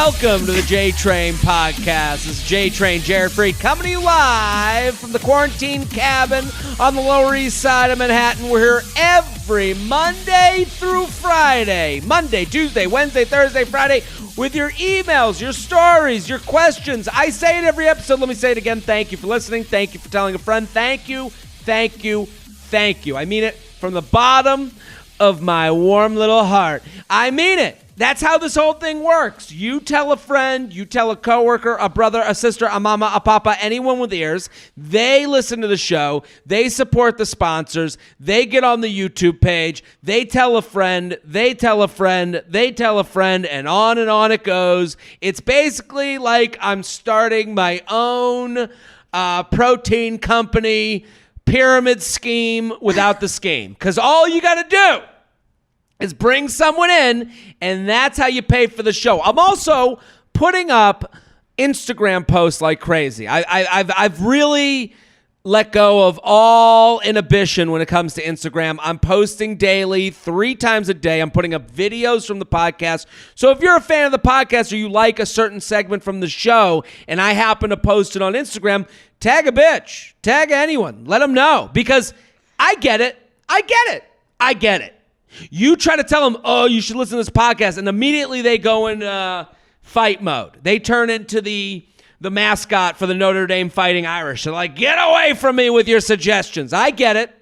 Welcome to the J-Train podcast. This is J-Train, Jared Freid, coming to you live from the quarantine cabin on the Lower East Side of Manhattan. We're here every Monday through Friday. Monday, Tuesday, Wednesday, Thursday, Friday, with your emails, your stories, your questions. I say it every episode. Let me say it again. Thank you for listening. Thank you for telling a friend. Thank you, thank you, thank you. I mean it from the bottom of my warm little heart. I mean it. That's how this whole thing works. You tell a friend, you tell a coworker, a brother, a sister, a mama, a papa, anyone with ears. They listen to the show. They support the sponsors. They get on the YouTube page. They tell a friend. They tell a friend. They tell a friend, and on it goes. It's basically like I'm starting my own protein company pyramid scheme without the scheme. Because all you got to do is bring someone in, and that's how you pay for the show. I'm also putting up Instagram posts like crazy. I've really let go of all inhibition when it comes to Instagram. I'm posting daily, 3 times a day. I'm putting up videos from the podcast. So if you're a fan of the podcast or you like a certain segment from the show and I happen to post it on Instagram, tag a bitch. Tag anyone. Let them know. Because I get it. I get it. I get it. You try to tell them, oh, you should listen to this podcast, and immediately they go in fight mode. They turn into the mascot for the Notre Dame Fighting Irish. They're like, get away from me with your suggestions. I get it.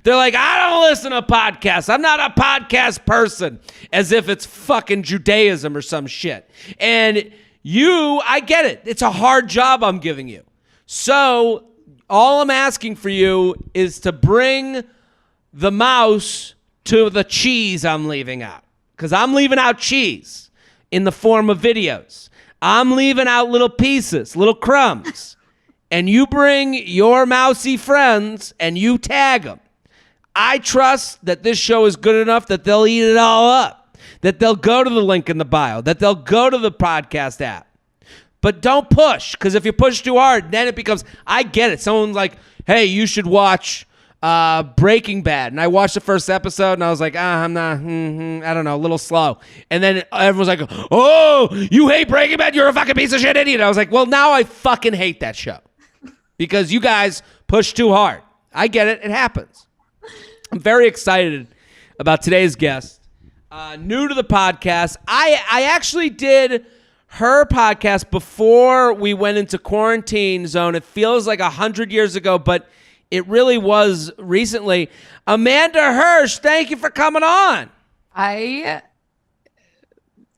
They're like, I don't listen to podcasts. I'm not a podcast person. As if it's fucking Judaism or some shit. And I get it. It's a hard job I'm giving you. So all I'm asking for you is to bring the mouse to the cheese I'm leaving out. Because I'm leaving out cheese in the form of videos. I'm leaving out little pieces, little crumbs. And you bring your mousy friends and you tag them. I trust that this show is good enough that they'll eat it all up. That they'll go to the link in the bio. That they'll go to the podcast app. But don't push. Because if you push too hard, then it becomes, I get it. Someone's like, hey, you should watch Breaking Bad, and I watched the first episode and I was like, I'm not, I don't know, a little slow. And then everyone's like, oh, you hate Breaking Bad, you're a fucking piece of shit idiot. I was like, well, now I fucking hate that show because you guys push too hard. I get it. It happens. I'm very excited about today's guest. New to the podcast. I actually did her podcast before we went into quarantine zone. It feels like 100 years ago, but it really was recently. Amanda Hirsch, thank you for coming on. I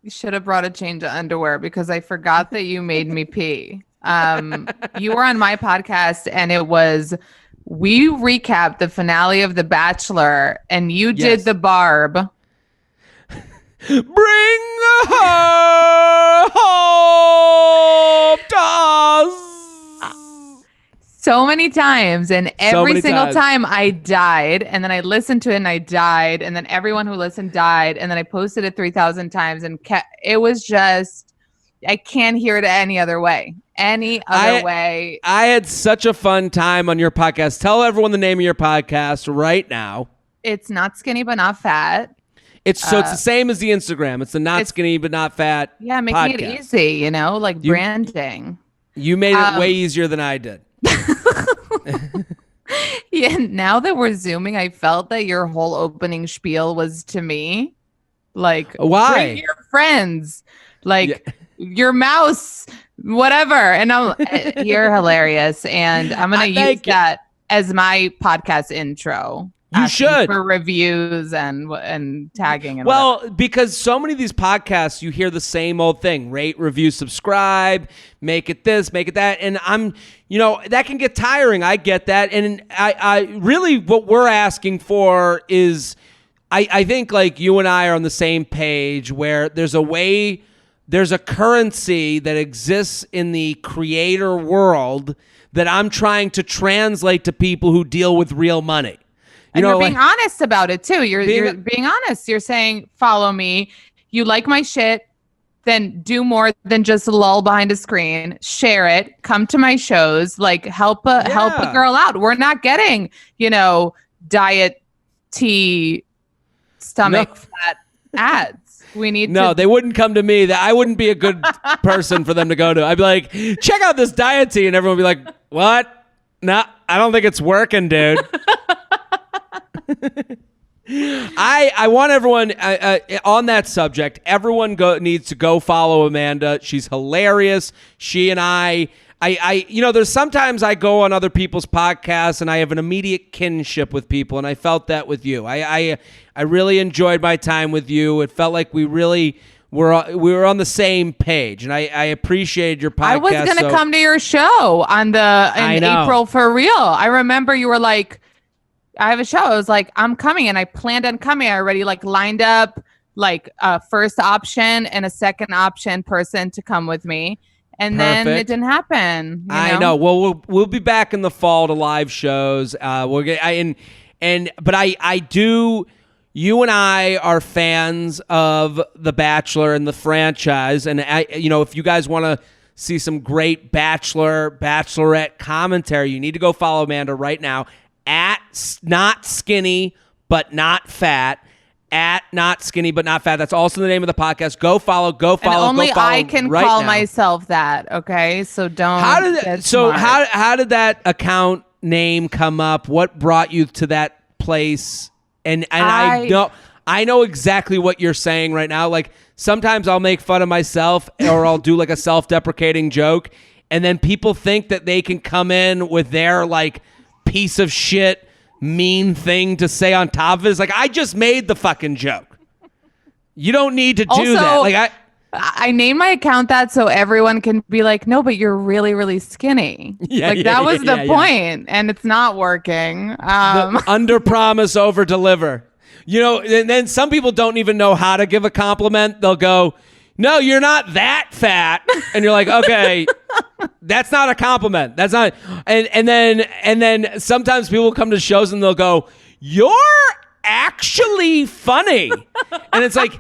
should have brought a change of underwear because I forgot that you made me pee. You were on my podcast and we recapped the finale of The Bachelor and you did the Barb. Bring her home to us. So many times, and every single time I died, and then I listened to it and I died, and then everyone who listened died, and then I posted it 3,000 times, and it was just, I can't hear it any other way. I had such a fun time on your podcast. Tell everyone the name of your podcast right now. It's Not Skinny But Not Fat. It's the same as the Instagram. It's the Not Skinny But Not Fat Yeah, making podcast. It easy, like branding. You made it way easier than I did. Yeah, now that we're Zooming, I felt that your whole opening spiel was to me. Like, why? Bring your friends, your mouse, whatever. And you're hilarious. And I'm going to use that as my podcast intro. You should. For reviews and tagging. And whatever. Because so many of these podcasts, you hear the same old thing. Rate, review, subscribe, make it this, make it that. And that can get tiring. I get that. And I really, what we're asking for is, I think like you and I are on the same page where there's a currency that exists in the creator world that I'm trying to translate to people who deal with real money. You're being honest about it too. You're being honest. You're saying, follow me. You like my shit. Then do more than just lull behind a screen. Share it. Come to my shows. Help a girl out. We're not getting, diet tea, stomach fat ads. They wouldn't come to me. I wouldn't be a good person for them to go to. I'd be like, check out this diet tea. And everyone would be like, what? No, I don't think it's working, dude. I want everyone on that subject. Everyone needs to go follow Amanda. She's hilarious. She and I there's sometimes I go on other people's podcasts and I have an immediate kinship with people, and I felt that with you. I really enjoyed my time with you. It felt like we really were on the same page, and I appreciated your podcast. I was going to come to your show in April for real. I remember you were like, I have a show. I was like, I'm coming, and I planned on coming. I already lined up a first option and a second option person to come with me. And then it didn't happen. I know. Well, we'll be back in the fall to live shows. But I do. You and I are fans of The Bachelor and the franchise, and if you guys want to see some great Bachelorette commentary, you need to go follow Amanda right now at Not Skinny But Not Fat. At Not Skinny But Not Fat. That's also the name of the podcast. Go follow. And only I can call myself that. Okay, so don't. How did that account name come up? What brought you to that place? And I know exactly what you're saying right now. Like sometimes I'll make fun of myself, or I'll do a self-deprecating joke, and then people think that they can come in with their piece of shit mean thing to say on top of it. It's like, I just made the fucking joke. You don't need to do that. I named my account that so everyone can be like, no, but you're really, really skinny. That was the point, and it's not working. Under promise, over deliver. And then some people don't even know how to give a compliment. They'll go, no, you're not that fat. And you're like, okay, that's not a compliment. That's not. And then sometimes people come to shows and they'll go, you're actually funny. And it's like,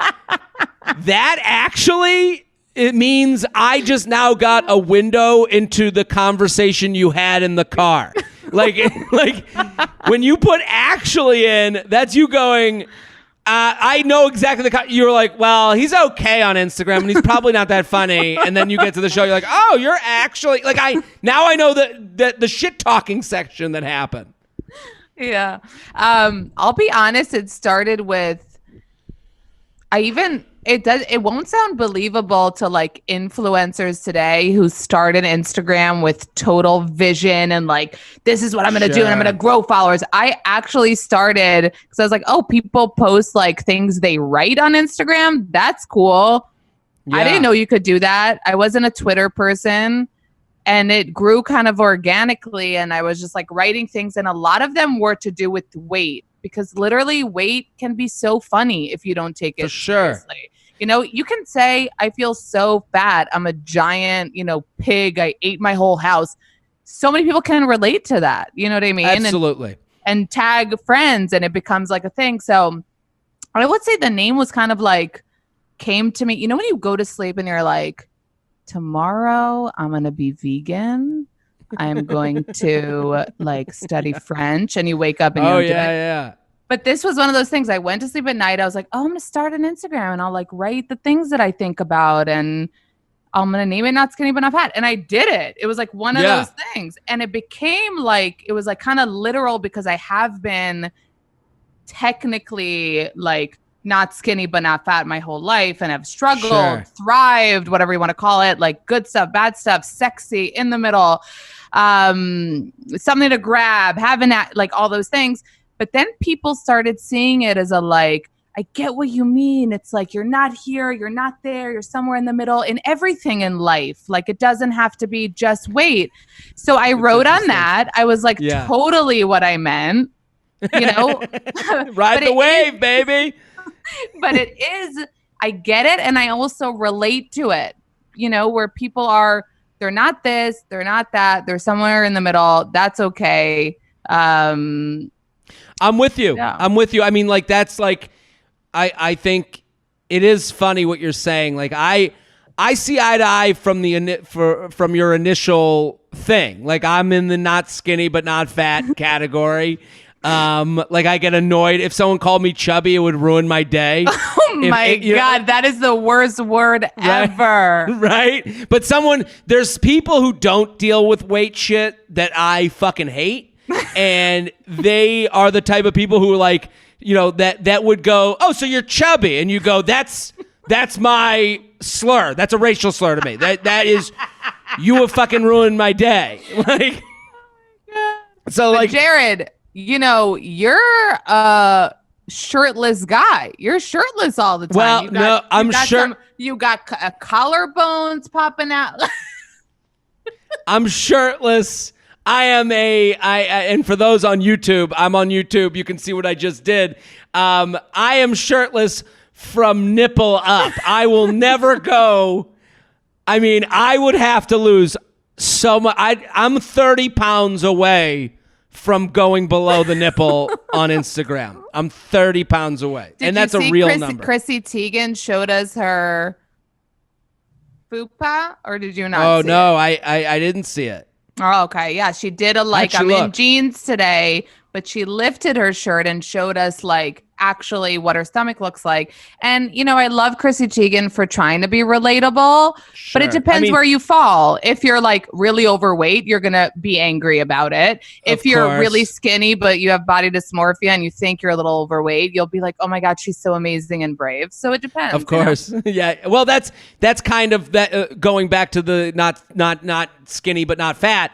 that actually, it means I just now got a window into the conversation you had in the car. Like when you put actually in, that's you going, I know exactly you were like, well, he's okay on Instagram and he's probably not that funny. And then you get to the show, you're like, oh, you're actually now I know the shit talking section that happened. Yeah. I'll be honest. It started with, it won't sound believable to influencers today who start an Instagram with total vision and this is what I'm going to do and I'm going to grow followers. I actually started because I was like, oh, people post things they write on Instagram. That's cool. Yeah. I didn't know you could do that. I wasn't a Twitter person, and it grew kind of organically. And I was just writing things, and a lot of them were to do with weight, because literally weight can be so funny if you don't take it seriously. You can say, I feel so fat. I'm a giant, pig. I ate my whole house. So many people can relate to that. You know what I mean? Absolutely. And tag friends, and it becomes a thing. So I would say the name was kind of came to me. When you go to sleep and you're like, tomorrow I'm going to be vegan. I'm going to study French, and you wake up and you don't do it. Yeah. But this was one of those things. I went to sleep at night. I was like, oh, I'm going to start an Instagram, and I'll write the things that I think about, and I'm going to name it Not Skinny But Not Fat. And I did it. It was one of those things. And it became it was kind of literal, because I have been technically not skinny but not fat my whole life, and have struggled, thrived, whatever you want to call it, good stuff, bad stuff, sexy, in the middle, something to grab, having all those things. But then people started seeing it as I get what you mean. It's you're not here, you're not there, you're somewhere in the middle in everything in life. It doesn't have to be just weight. So I wrote on that. I was totally what I meant, Ride the wave, baby. But it is, I get it. And I also relate to it, where people are, they're not this, they're not that, they're somewhere in the middle. That's okay. I'm with you. Yeah. I'm with you. I mean, that's I think it is funny what you're saying. I see eye to eye from from your initial thing. I'm in the not skinny but not fat category. I get annoyed if someone called me chubby. It would ruin my day. Oh Oh my God, that is the worst word ever. Right? But there's people who don't deal with weight shit that I fucking hate. And they are the type of people who are like, that would go, oh, so you're chubby. And you go, that's my slur. That's a racial slur to me. That is, you have fucking ruined my day. Like, so like Jared, you're a shirtless guy. You're shirtless all the time. Well, I'm sure you got collarbones popping out. I'm shirtless. I am and for those on YouTube, I'm on YouTube. You can see what I just did. I am shirtless from nipple up. I will never go. I mean, I would have to lose so much. I'm 30 pounds away from going below the nipple on Instagram. I'm 30 pounds away. And that's a real number. Chrissy Teigen showed us her fupa, or did you not see no, it? I didn't see it. Oh, okay. Yeah, she did I'm in jeans today, but she lifted her shirt and showed us actually what her stomach looks like. And, I love Chrissy Teigen for trying to be relatable, but it depends where you fall. If you're really overweight, you're going to be angry about it. If you're really skinny, but you have body dysmorphia and you think you're a little overweight, you'll be like, oh my God, she's so amazing and brave. So it depends. Of course. Yeah. Well, that's kind of that going back to the not skinny, but not fat.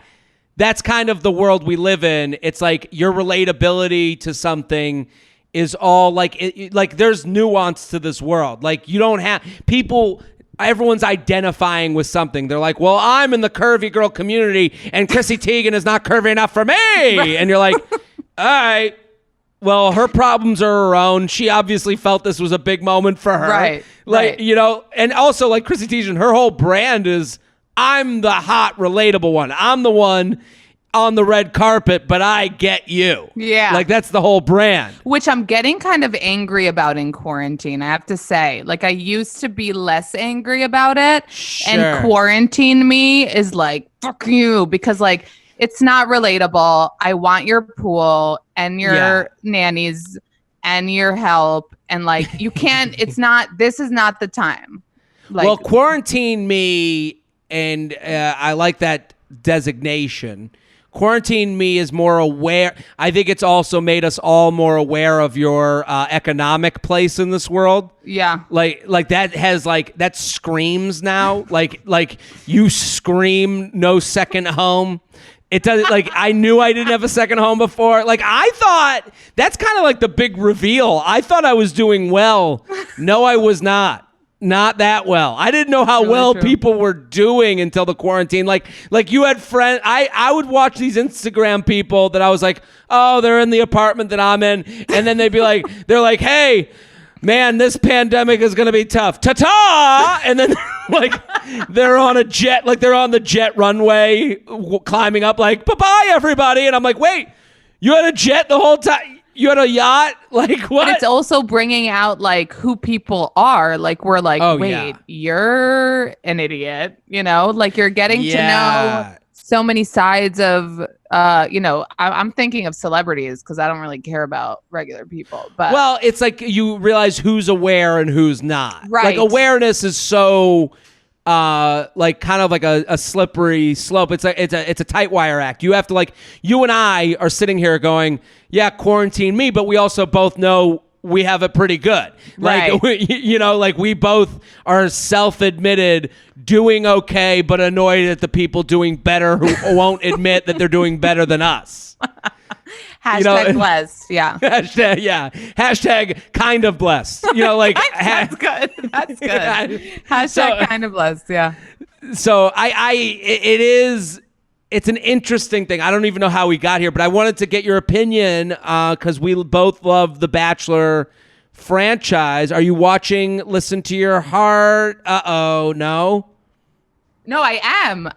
That's kind of the world we live in. It's like your relatability to something is all there's nuance to this world. Like you don't have everyone's identifying with something. They're like, well, I'm in the curvy girl community and Chrissy Teigen is not curvy enough for me. Right. And you're like, all right, well, her problems are her own. She obviously felt this was a big moment for her. Right. And also like Chrissy Teigen, her whole brand is, I'm the hot, relatable one. I'm the one on the red carpet, but I get you. Yeah. Like that's the whole brand. Which I'm getting kind of angry about in quarantine, I have to say. I used to be less angry about it. Sure. And quarantine me is like, fuck you. Because it's not relatable. I want your pool and your nannies and your help. And you can't, this is not the time. Well, quarantine me, and I like that designation. Quarantine me is more aware. I think it's also made us all more aware of your economic place in this world. Yeah. Like that has that screams now. like you scream no second home. It does I knew I didn't have a second home before. I thought that's kind of the big reveal. I thought I was doing well. No, I was not. Not that well. I didn't know how well people were doing until the quarantine. Like you had friends. I would watch these Instagram people that I was like, oh, they're in the apartment that I'm in. And then they'd be like, they're like, hey, man, this pandemic is going to be tough. Ta-ta! And then they're on a jet, they're on the jet runway climbing up bye-bye, everybody. And I'm like, wait, you had a jet the whole time? You had a yacht? What? But it's also bringing out who people are. We're wait, you're an idiot. You're getting to know so many sides of, I'm thinking of celebrities because I don't really care about regular people. But well, it's you realize who's aware and who's not. Right. Awareness is so kind of a slippery slope. It's a tight wire act. You have to you and I are sitting here going, yeah, quarantine me, but we also both know we have it pretty good. Right. We both are self-admitted doing okay, but annoyed at the people doing better who won't admit that they're doing better than us. Hashtag blessed. Yeah. Hashtag kind of blessed. That's good. That's good. Hashtag kind of blessed. Yeah. So it's an interesting thing. I don't even know how we got here, but I wanted to get your opinion because we both love the Bachelor franchise. Are you watching Listen to Your Heart? No? No, I am.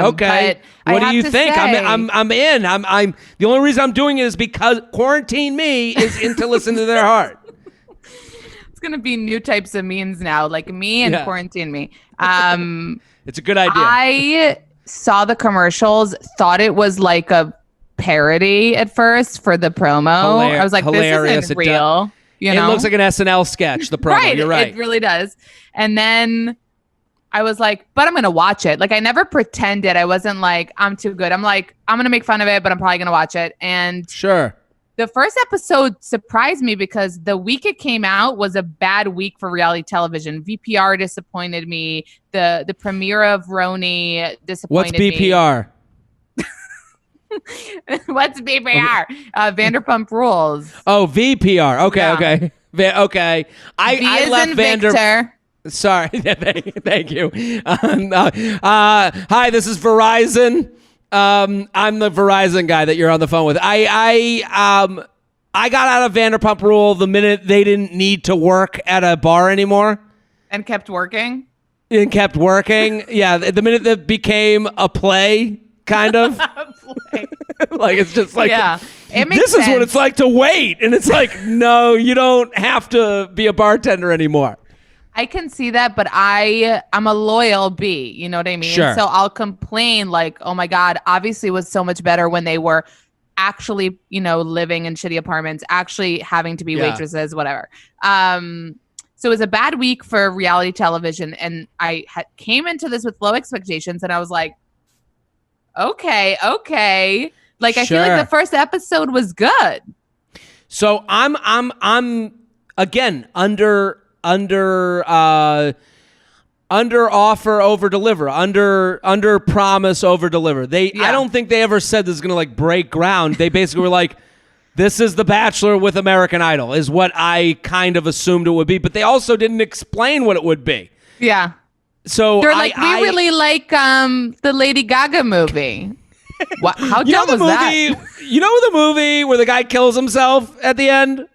Okay. What do you think? I'm in. I'm the only reason I'm doing it is because quarantine me is into Listen to Their Heart. It's gonna be new types of memes now, me and quarantine me. It's a good idea. I saw the commercials, thought it was a parody at first for the promo. I was like, this isn't real. You know? It looks like an SNL sketch, the promo. Right. You're right. It really does. And then I was like, but I'm going to watch it. Like, I never pretended. I wasn't like, I'm too good. I'm like, I'm going to make fun of it, but I'm probably going to watch it. And sure. The first episode surprised me because the week it came out was a bad week for reality television. VPR disappointed me. The premiere of Roni disappointed me. What's VPR? What's VPR? Vanderpump Rules. Oh, VPR. Okay, Yeah. okay. Okay. I left Victor. Sorry. Thank you. Hi, this is Verizon. I'm the Verizon guy that you're on the phone with. I got out of Vanderpump Rule the minute they didn't need to work at a bar anymore. And kept working? And kept working. Yeah, the minute that became a play, kind of. Like, it's just like, yeah, it makes this sense. is what it's like to wait. And it's like, no, you don't have to be a bartender anymore. I can see that, but I'm a loyal bee. You know what I mean? Sure. So I'll complain like, oh my God, obviously it was so much better when they were actually, living in shitty apartments, actually having to be waitresses, whatever. So it was a bad week for reality television. And I came into this with low expectations and I was like, okay. Like, I feel like the first episode was good. So I'm again, under offer, over deliver, under promise, over deliver. I don't think they ever said this is going to like break ground. They basically were like, this is The Bachelor with American Idol is what I kind of assumed it would be, but they also didn't explain what it would be. Yeah. So they're like, we really like the Lady Gaga movie. What? How dumb was that? You know the movie where the guy kills himself at the end? We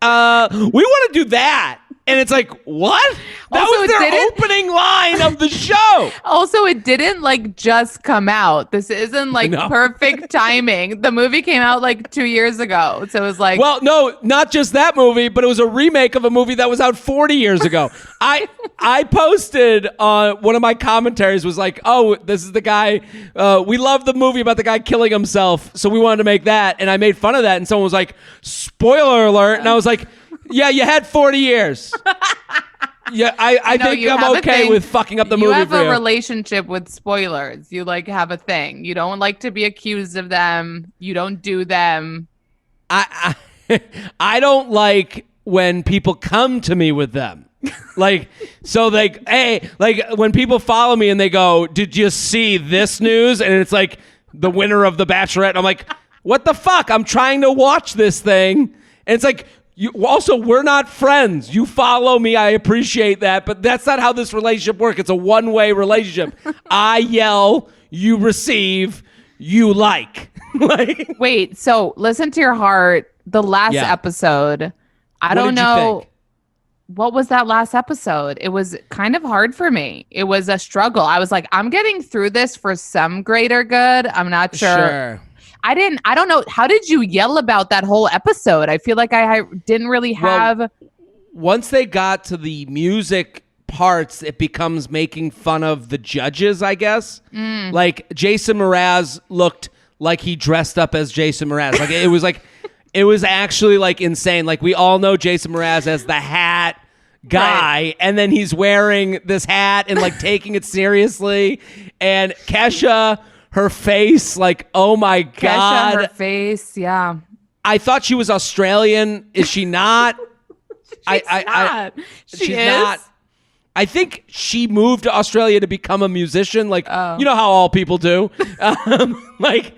want to do that. And it's like, what? That Also, was their opening line of the show. Also, it didn't like just come out. This isn't like perfect timing. The movie came out like 2 years ago. So it was like, well, no, not just that movie, but it was a remake of a movie that was out 40 years ago. I posted one of my commentaries was like, oh, this is the guy. We love the movie about the guy killing himself. So we wanted to make that. And I made fun of that. And someone was like, spoiler alert. And I was like, yeah, you had 40 years. Yeah, I think I'm okay with fucking up the movie for you. You have a relationship with spoilers. You like have a thing. You don't like to be accused of them. You don't do them. I don't like when people come to me with them. Like, so like, hey, like when people follow me and they go, did you see this news? And it's like the winner of The Bachelorette. I'm like, what the fuck? I'm trying to watch this thing. And it's like, we're not friends. You follow me. I appreciate that. But that's not how this relationship works. It's a one-way relationship. I yell, you receive, you like. Wait, so listen to your heart. The last episode, I don't know. What was that last episode? It was kind of hard for me. It was a struggle. I was like, I'm getting through this for some greater good. I'm not sure. I don't know. How did you yell about that whole episode? I feel like I didn't really have. Well, once they got to the music parts, it becomes making fun of the judges, I guess. Like Jason Mraz looked like he dressed up as Jason Mraz. Like it was actually like insane. Like we all know Jason Mraz as the hat guy, right. And then he's wearing this hat and like taking it seriously. And Kesha, her face, like, oh my God. Kesha, her face, yeah. I thought she was Australian. Is she not? She's not. She's not. I think she moved to Australia to become a musician. Like, you know how all people do. Like,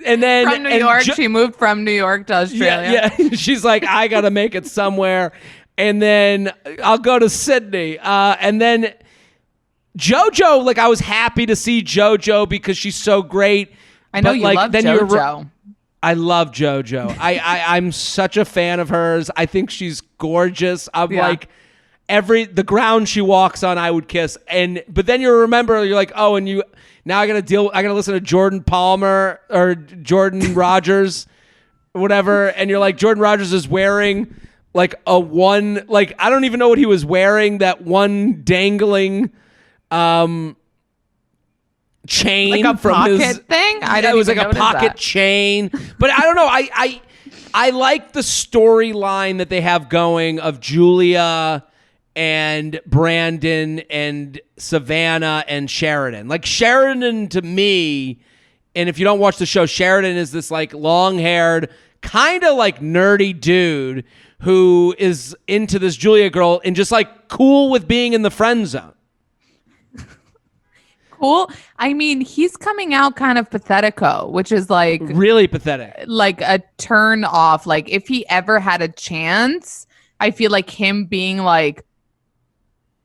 and then from New York, she moved from New York to Australia. Yeah. She's like, I got to make it somewhere. And then I'll go to Sydney. And then JoJo, like I was happy to see JoJo because she's so great. I know you love JoJo. I love JoJo. I'm such a fan of hers. I think she's gorgeous. I'm like the ground she walks on, I would kiss. But then you remember, you're like, oh, and now I gotta listen to Jordan Palmer or Jordan Rogers, whatever. And you're like, Jordan Rogers is wearing like I don't even know what he was wearing. That one dangling chain like a from pocket his thing. It was like a pocket chain, but I don't know. I like the storyline that they have going of Julia and Brandon and Savannah and Sheridan. Like Sheridan to me, and if you don't watch the show, Sheridan is this like long-haired, kind of like nerdy dude who is into this Julia girl and just like cool with being in the friend zone. Cool. I mean, he's coming out kind of pathetico, which is like really pathetic, like a turn off. Like if he ever had a chance, I feel like him being like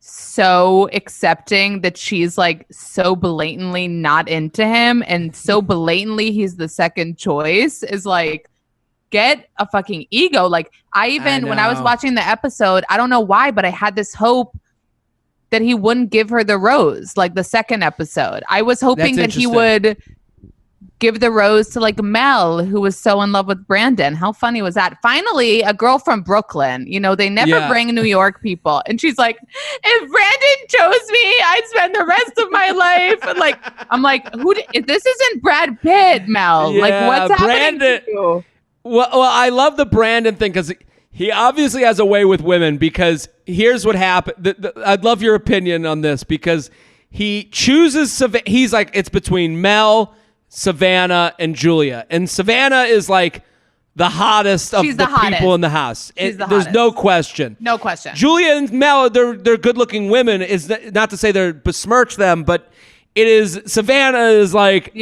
so accepting that she's like so blatantly not into him and so blatantly he's the second choice is like, get a fucking ego. Like when I was watching the episode, I don't know why, but I had this hope that he wouldn't give her the rose, like the second episode. I was hoping that he would give the rose to like Mel, who was so in love with Brandon. How funny was that? Finally, a girl from Brooklyn. You know, they never bring New York people. And she's like, if Brandon chose me, I'd spend the rest of my life. And like, I'm like, this isn't Brad Pitt, Mel. Yeah, like, what's happening to you? Well, I love the Brandon thing because he obviously has a way with women, because here's what happened. I'd love your opinion on this, because he chooses, he's like, it's between Mel, Savannah, and Julia. And Savannah is like the hottest of the people in the house. There's no question. No question. Julia and Mel, they're good-looking women. Is not to say they besmirch them, but it is, Savannah is like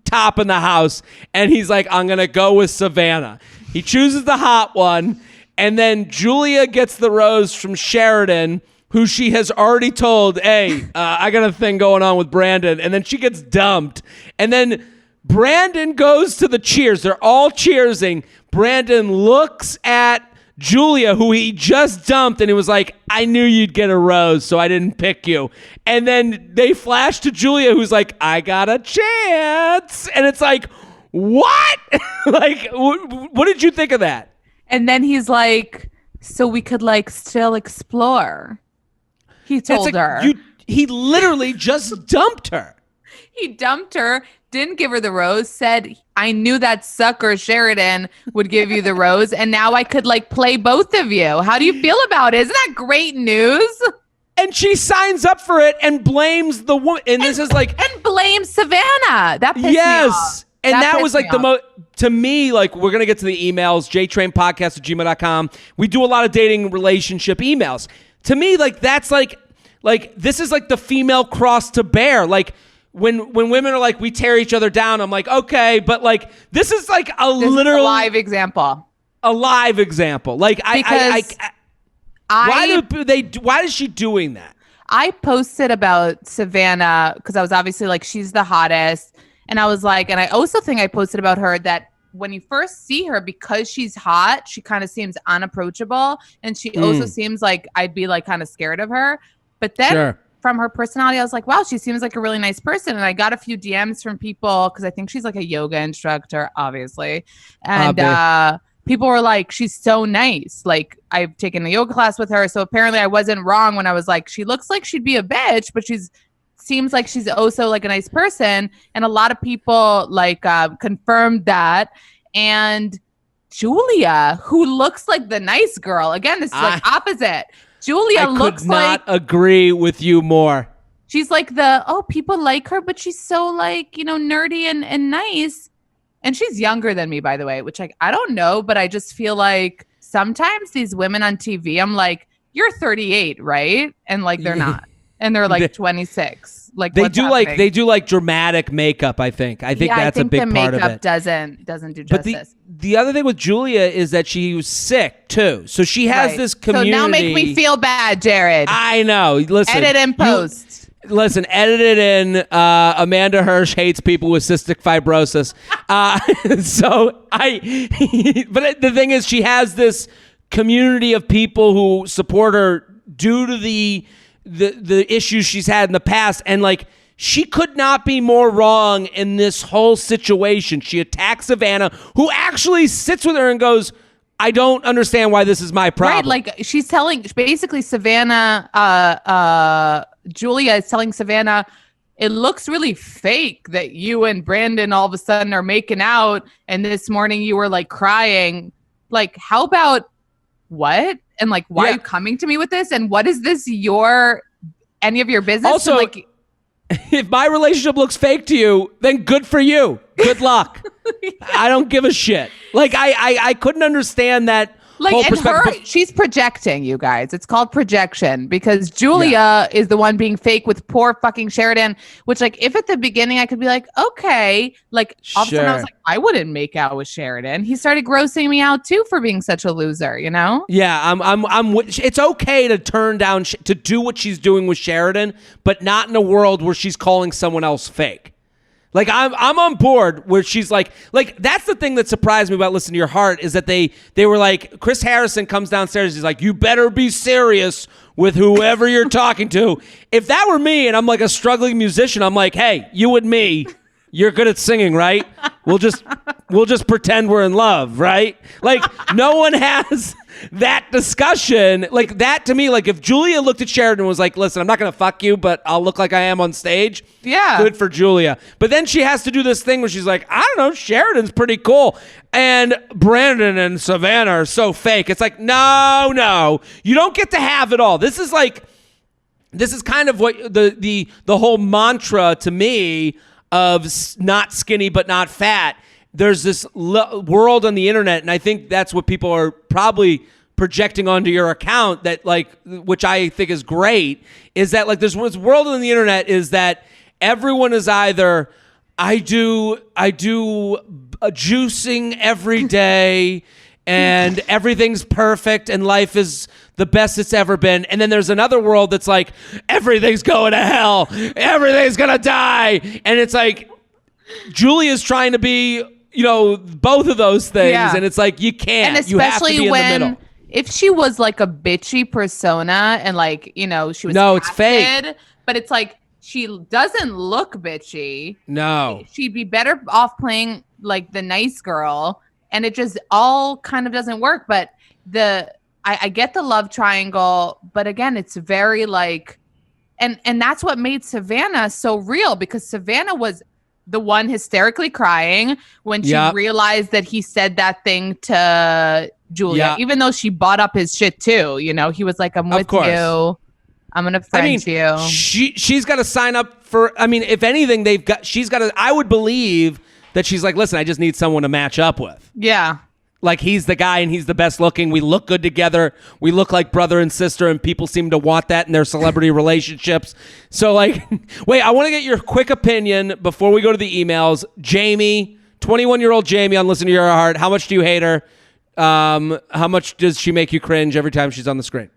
top in the house. And he's like, I'm going to go with Savannah. He chooses the hot one, and then Julia gets the rose from Sheridan, who she has already told, hey, I got a thing going on with Brandon. And then she gets dumped. And then Brandon goes to the cheers. They're all cheersing. Brandon looks at Julia, who he just dumped, and he was like, I knew you'd get a rose, so I didn't pick you. And then they flash to Julia, who's like, I got a chance. And it's like, what? Like, what did you think of that? And then he's like, so we could like still explore. He told her. He literally just dumped her. He dumped her, didn't give her the rose, said, I knew that sucker Sheridan would give you the rose, and now I could like play both of you. How do you feel about it? Isn't that great news? And she signs up for it and blames the woman. And this is like... And blames Savannah. That pissed me off. And that was like the most, to me, like, we're going to get to the emails, jtrainpodcast@gmail.com. We do a lot of dating relationship emails. To me, like, that's like this is like the female cross to bear. Like, when women are like, we tear each other down, I'm like, okay, but like, this is like literal live example. A live example. Like, why is she doing that? I posted about Savannah because I was obviously like, she's the hottest. And I was like, and I also think I posted about her that when you first see her, because she's hot, she kind of seems unapproachable. And she also seems like I'd be like kind of scared of her. But then from her personality, I was like, wow, she seems like a really nice person. And I got a few DMs from people because I think she's like a yoga instructor, obviously. And people were like, she's so nice. Like, I've taken a yoga class with her. So apparently I wasn't wrong when I was like, she looks like she'd be a bitch, but seems like she's also like a nice person. And a lot of people like confirmed that. And Julia, who looks like the nice girl, again, this is like opposite. Julia looks like... I could not agree with you more. She's like people like her, but she's so like, you know, nerdy and nice. And she's younger than me, by the way, which I don't know, but I just feel like sometimes these women on TV, I'm like, you're 38, right? And like, they're not. And they're like 26. Like they do like dramatic makeup. I think that's a big part of it. Doesn't do justice. But the other thing with Julia is that she was sick too, so she has this community. So now make me feel bad, Jared. I know. Listen, edit and post. Edit it in. Amanda Hirsch hates people with cystic fibrosis. But the thing is, she has this community of people who support her due to the issues she's had in the past, and like, she could not be more wrong in this whole situation. She attacks Savannah, who actually sits with her and goes, I don't understand why this is my problem. Right, like she's telling, basically Savannah, Julia is telling Savannah, it looks really fake that you and Brandon all of a sudden are making out, and this morning you were like crying. Like, how about what? And like, why are you coming to me with this? And what is this any of your business? Also, like, if my relationship looks fake to you, then good for you. Good luck. I don't give a shit. Like, I couldn't understand that. Like, and she's projecting, you guys. It's called projection, because Julia is the one being fake with poor fucking Sheridan, which, like, if at the beginning I could be like, okay, like, all of a sudden I was like, I wouldn't make out with Sheridan. He started grossing me out too for being such a loser, you know? Yeah, it's okay to turn down, to do what she's doing with Sheridan, but not in a world where she's calling someone else fake. Like, I'm on board where she's like that's the thing that surprised me about Listen to Your Heart, is that they were like, Chris Harrison comes downstairs, he's like, you better be serious with whoever you're talking to. If that were me and I'm like a struggling musician, I'm like, hey, you and me, you're good at singing, right? We'll just pretend we're in love, right? Like, no one has that discussion. Like, that to me, like, if Julia looked at Sheridan and was like, listen, I'm not going to fuck you, but I'll look like I am on stage. Yeah. Good for Julia. But then she has to do this thing where she's like, I don't know, Sheridan's pretty cool. And Brandon and Savannah are so fake. It's like, no, you don't get to have it all. This is kind of what the whole mantra to me of not skinny but not fat. There's this world on the internet, and I think that's what people are probably projecting onto your account, that, like, which I think is great, is that, like, there's this world on the internet is that everyone is either I do juicing every day and everything's perfect and life is the best it's ever been. And then there's another world that's like, everything's going to hell. Everything's going to die. And it's like, Julia's trying to be, both of those things. Yeah. And it's like, you can't. And especially, you have to be in the middle. If she was like a bitchy persona and, like, she was it's fake. But it's like, she doesn't look bitchy. No. She'd be better off playing like the nice girl. And it just all kind of doesn't work. But I get the love triangle, but again, it's very like, and that's what made Savannah so real, because Savannah was the one hysterically crying when she realized that he said that thing to Julia, even though she bought up his shit too. He was like, I'm with you. I'm going to friend you. She's got to sign up for, if anything, I would believe that she's like, listen, I just need someone to match up with. Yeah. Like, he's the guy and he's the best looking. We look good together. We look like brother and sister, and people seem to want that in their celebrity relationships. So, like, wait, I want to get your quick opinion before we go to the emails. Jamie, 21-year-old Jamie on Listen to Your Heart. How much do you hate her? How much does she make you cringe every time she's on the screen?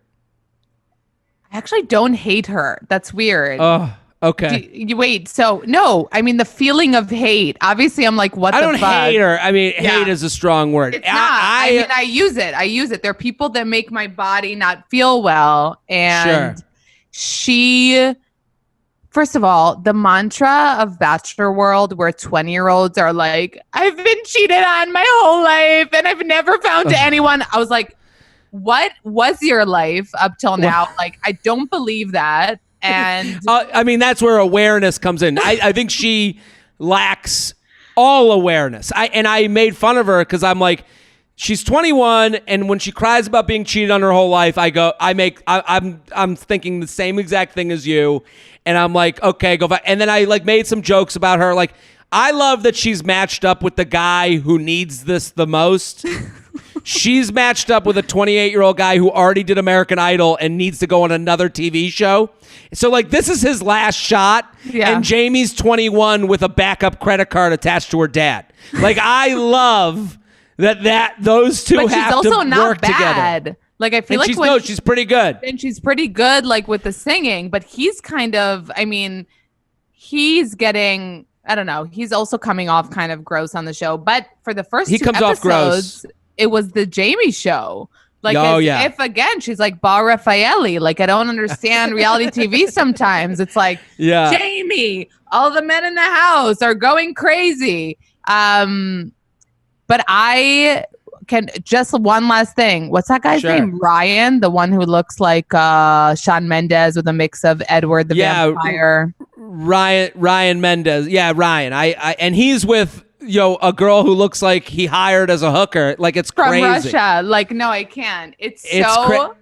I actually don't hate her. That's weird. Oh, okay. Wait, so no, the feeling of hate. Obviously, I'm like, what the fuck? I don't hate her. Hate is a strong word. It's not. I use it. There are people that make my body not feel well. And she, first of all, the mantra of Bachelor World where 20-year-olds are like, I've been cheated on my whole life and I've never found anyone. I was like, what was your life up till now? Like, I don't believe that. And that's where awareness comes in. I think she lacks all awareness. I made fun of her because I'm like, she's 21, and when she cries about being cheated on her whole life, I'm thinking the same exact thing as you, and I'm like, okay, go back. And then I like made some jokes about her. Like, I love that she's matched up with the guy who needs this the most. She's matched up with a 28-year-old guy who already did American Idol and needs to go on another TV show. So, like, this is his last shot, and Jamie's 21 with a backup credit card attached to her dad. Like, I love that those two have to work together. Like, I feel she's pretty good. And she's pretty good, like, with the singing. But he's kind of, he's getting, I don't know. He's also coming off kind of gross on the show. But for the first two episodes, off gross. It was the Jamie show. Like, if again, she's like Bar Raffaele. Like, I don't understand reality TV sometimes. It's like, Jamie, all the men in the house are going crazy. But I can just one last thing. What's that guy's name? Ryan, the one who looks like Shawn Mendes with a mix of Edward the Vampire. Ryan Mendez. Yeah, Ryan. I and he's with a girl who looks like he hired as a hooker. Like, it's from crazy. Russia. Like, no, I can't. It's so.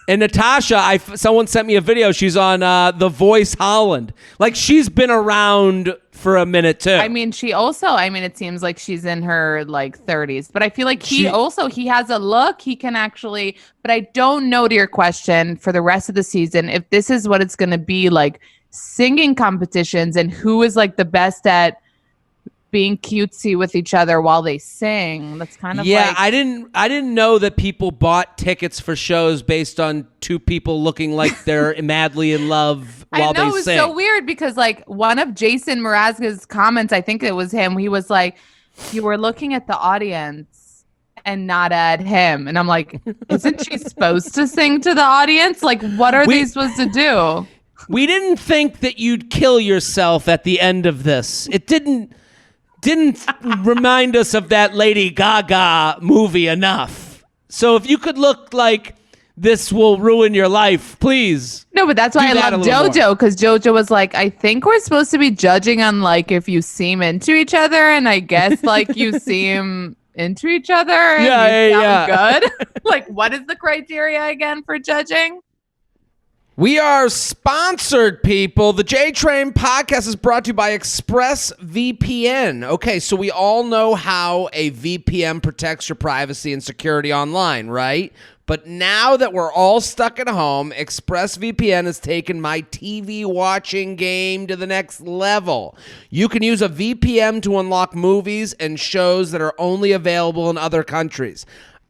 And Natasha, someone sent me a video. She's on The Voice Holland. Like, she's been around for a minute too. I mean, it seems like she's in her like 30s, but I feel like he has a look. He can actually, but I don't know, to your question, for the rest of the season, if this is what it's going to be like, singing competitions and who is like the best at being cutesy with each other while they sing. That's kind of like... I didn't know that people bought tickets for shows based on two people looking like they're madly in love while they sing. I know, it was so weird because like one of Jason Mraz's comments, I think it was him, he was like, you were looking at the audience and not at him. And I'm like, isn't she supposed to sing to the audience? Like, what are they supposed to do? We didn't think that you'd kill yourself at the end of this. It didn't remind us of that Lady Gaga movie enough. So if you could look like this will ruin your life, please. No, but that's why I love JoJo, because JoJo was like, I think we're supposed to be judging on like if you seem into each other, and I guess like you seem into each other and you sound good. Like, what is the criteria again for judging? We are sponsored, people. The J-Train podcast is brought to you by ExpressVPN. Okay, so we all know how a VPN protects your privacy and security online, right? But now that we're all stuck at home, ExpressVPN has taken my TV watching game to the next level. You can use a VPN to unlock movies and shows that are only available in other countries.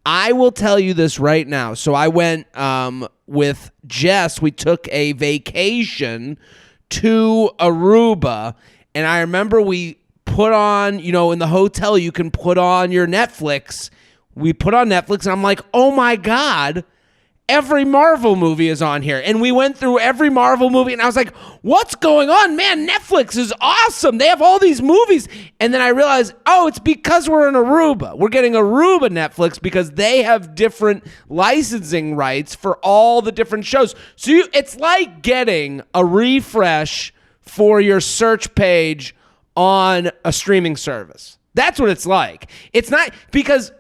I will tell you this right now. So I went with Jess. We took a vacation to Aruba, and I remember we put on, in the hotel, you can put on your Netflix. We put on Netflix, and I'm like, oh my God, every Marvel movie is on here. And we went through every Marvel movie, and I was like, what's going on? Man, Netflix is awesome. They have all these movies. And then I realized, it's because we're in Aruba. We're getting Aruba Netflix because they have different licensing rights for all the different shows. So it's like getting a refresh for your search page on a streaming service. That's what it's like. It's not because...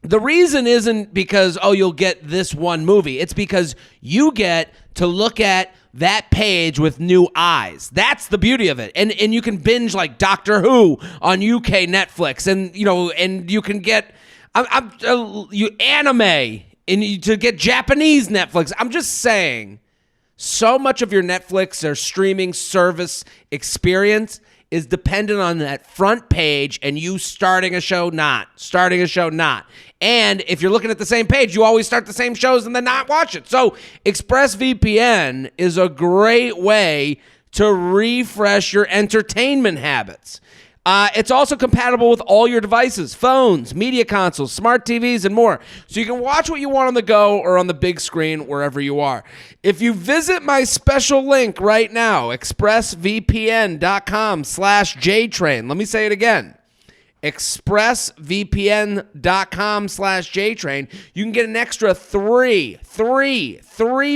The reason isn't because, you'll get this one movie. It's because you get to look at that page with new eyes. That's the beauty of it. And you can binge like Doctor Who on UK Netflix, and and you can get anime and to get Japanese Netflix. I'm just saying, so much of your Netflix or streaming service experience is dependent on that front page and you starting a show, not. And if you're looking at the same page, you always start the same shows and then not watch it. So ExpressVPN is a great way to refresh your entertainment habits. It's also compatible with all your devices, phones, media consoles, smart TVs, and more. So you can watch what you want on the go or on the big screen wherever you are. If you visit my special link right now, expressvpn.com/JTrain. Let me say it again. expressvpn.com/JTrain. You can get an extra three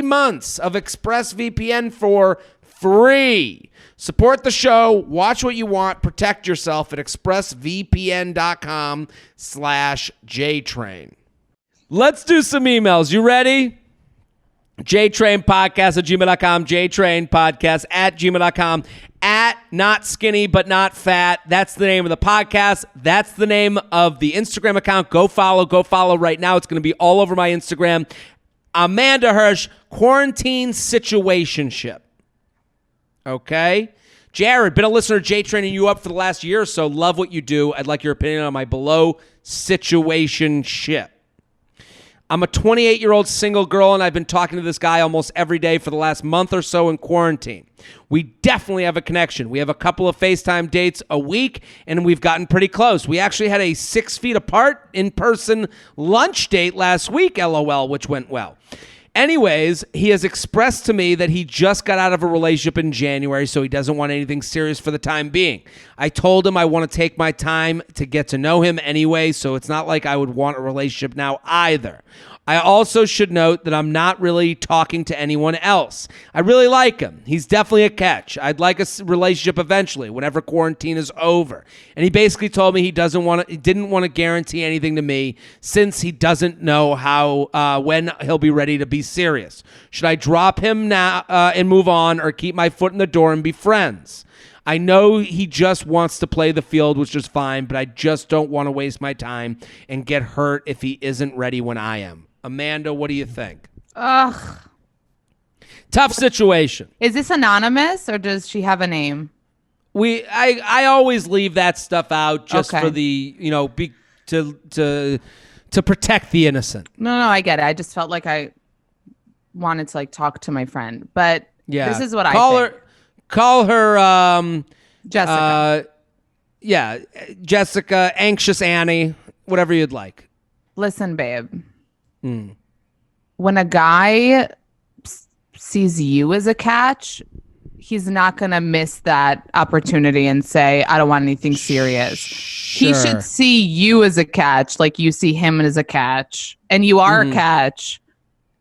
months of ExpressVPN for free. Support the show, watch what you want, protect yourself at expressvpn.com/JTrain. Let's do some emails. You ready? JTrainPodcast@gmail.com, JTrainPodcast@gmail.com, @not skinny but not fat. That's the name of the podcast. That's the name of the Instagram account. Go follow right now. It's going to be all over my Instagram. Amanda Hirsch, quarantine situationship. Okay. Jared, been a listener to J-Train and you up for the last year or so. Love what you do. I'd like your opinion on my below situationship. I'm a 28-year-old single girl, and I've been talking to this guy almost every day for the last month or so in quarantine. We definitely have a connection. We have a couple of FaceTime dates a week, and we've gotten pretty close. We actually had a 6 feet apart in-person lunch date last week, LOL, which went well. Anyways, he has expressed to me that he just got out of a relationship in January, so he doesn't want anything serious for the time being. I told him I want to take my time to get to know him anyway, so it's not like I would want a relationship now either. I also should note that I'm not really talking to anyone else. I really like him. He's definitely a catch. I'd like a relationship eventually, whenever quarantine is over. And he basically told me he didn't want to guarantee anything to me since he doesn't know when he'll be ready to be serious. Should I drop him now and move on, or keep my foot in the door and be friends? I know he just wants to play the field, which is fine, but I just don't want to waste my time and get hurt if he isn't ready when I am. Amanda, what do you think? Ugh. Tough situation. Is this anonymous, or does she have a name? I always leave that stuff out just for the, to protect the innocent. No, I get it. I just felt like I wanted to talk to my friend, but this is what I think. Call her Jessica. Jessica, Anxious Annie, whatever you'd like. Listen, babe. When a guy sees you as a catch, he's not going to miss that opportunity and say, I don't want anything serious. Sure. He should see you as a catch, like you see him as a catch, and you are a catch,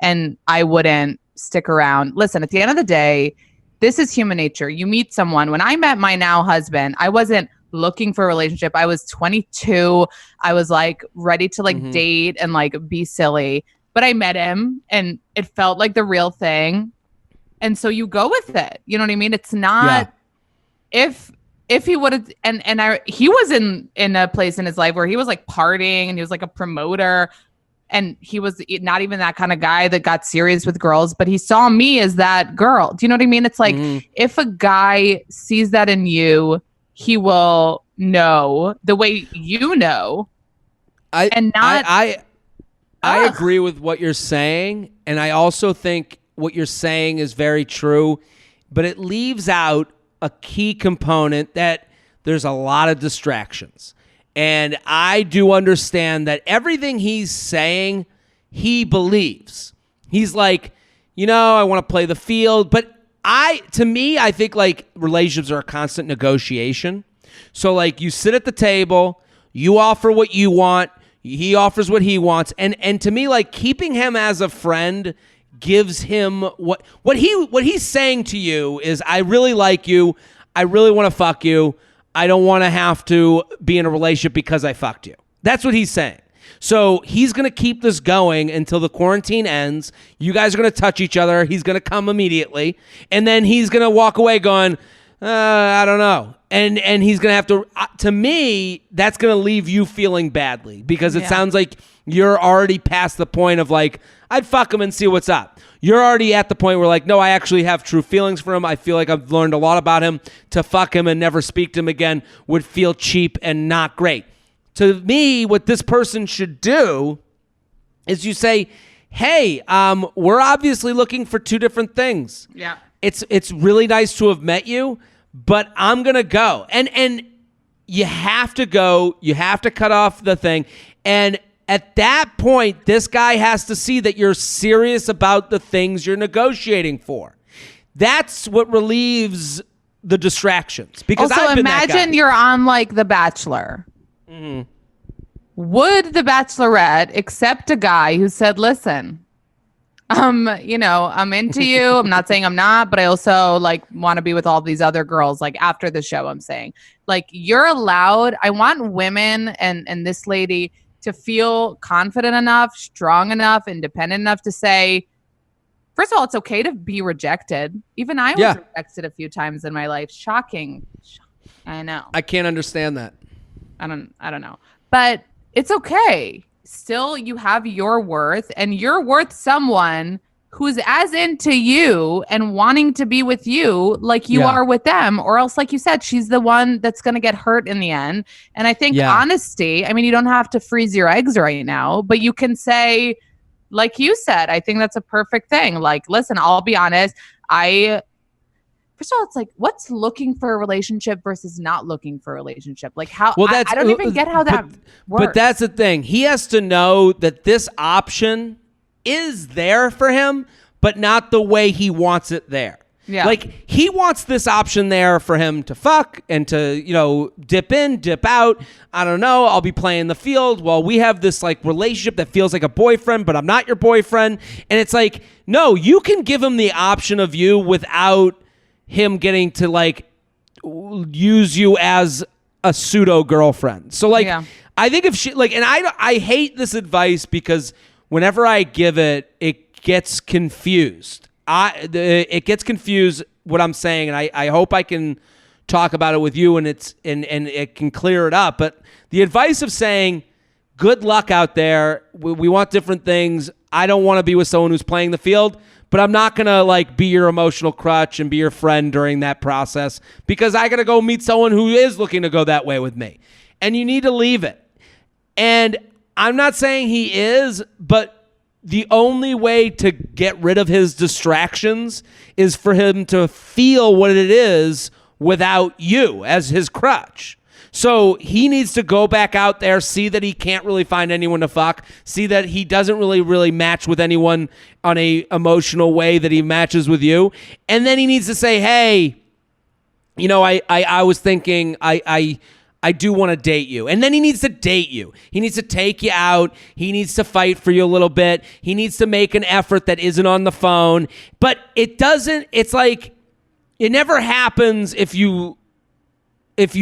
and I wouldn't stick around. Listen, at the end of the day, this is human nature. You meet someone. When I met my now husband, I wasn't looking for a relationship. I was 22. I was ready to date and be silly. But I met him and it felt like the real thing. And so you go with it. You know what I mean? It's not if he would have he was in a place in his life where he was partying and he was a promoter, and he was not even that kind of guy that got serious with girls, but he saw me as that girl. Do you know what I mean? It's if a guy sees that in you, he will know the way you know. I agree with what you're saying, and I also think what you're saying is very true, but it leaves out a key component that there's a lot of distractions. And I do understand that everything he's saying, he believes. He's I want to play the field, but to me, I think relationships are a constant negotiation. So you sit at the table, you offer what you want, he offers what he wants, and to me, keeping him as a friend gives him what he's saying to you is, I really like you, I really want to fuck you, I don't want to have to be in a relationship because I fucked you. That's what he's saying. So he's going to keep this going until the quarantine ends. You guys are going to touch each other. He's going to come immediately. And then he's going to walk away going, I don't know. And he's going to have to me, that's going to leave you feeling badly because it sounds like you're already past the point of I'd fuck him and see what's up. You're already at the point where no, I actually have true feelings for him. I feel like I've learned a lot about him. To fuck him and never speak to him again would feel cheap and not great. To me, what this person should do is you say, hey, we're obviously looking for two different things. Yeah. It's really nice to have met you, but I'm going to go. And you have to go. You have to cut off the thing. And at that point, this guy has to see that you're serious about the things you're negotiating for. That's what relieves the distractions. Because also, I've been that guy. Imagine you're on The Bachelor. Mm-hmm. Would the Bachelorette accept a guy who said, listen, I'm into you. I'm not saying I'm not, but I also want to be with all these other girls after the show. I'm saying you're allowed. I want women and this lady to feel confident enough, strong enough, independent enough to say, first of all, it's okay to be rejected. Even I was rejected a few times in my life. Shocking. I know. I can't understand that. I don't know. But it's okay. Still, you have your worth, and you're worth someone who's as into you and wanting to be with you like you are with them, or else, like you said, she's the one that's going to get hurt in the end. And I think honesty, you don't have to freeze your eggs right now, but you can say, like you said, I think that's a perfect thing. Listen, I'll be honest. First of all, it's what's looking for a relationship versus not looking for a relationship? How? Well, I don't even get how that works. But that's the thing. He has to know that this option is there for him, but not the way he wants it there. Yeah. Like, he wants this option there for him to fuck and to, dip in, dip out. I don't know. I'll be playing the field while we have this like relationship that feels like a boyfriend, but I'm not your boyfriend. And it's like, no, you can give him the option of you without him getting to like use you as a pseudo girlfriend. So like, I think if she like, and I hate this advice because whenever I give it, it gets confused. It gets confused what I'm saying, and I hope I can talk about it with you and it can clear it up. But the advice of saying, good luck out there. We want different things. I don't want to be with someone who's playing the field, but I'm not going to like be your emotional crutch and be your friend during that process because I got to go meet someone who is looking to go that way with me. And you need to leave it. And I'm not saying he is, but the only way to get rid of his distractions is for him to feel what it is without you as his crutch. So he needs to go back out there, see that he can't really find anyone to fuck, see that he doesn't really match with anyone on a emotional way that he matches with you. And then he needs to say, hey, I was thinking I do want to date you. And then he needs to date you. He needs to take you out. He needs to fight for you a little bit. He needs to make an effort that isn't on the phone. But it's like, it never happens if you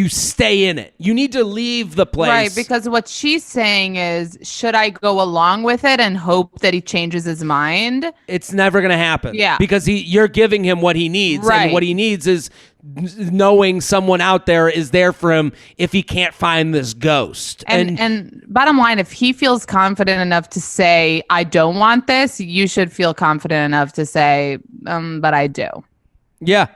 stay in it. You need to leave the place. Right, because what she's saying is, should I go along with it and hope that he changes his mind? It's never going to happen. Yeah. Because you're giving him what he needs. Right. And what he needs is knowing someone out there is there for him if he can't find this ghost. And bottom line, if he feels confident enough to say, I don't want this, you should feel confident enough to say, but I do. Yeah.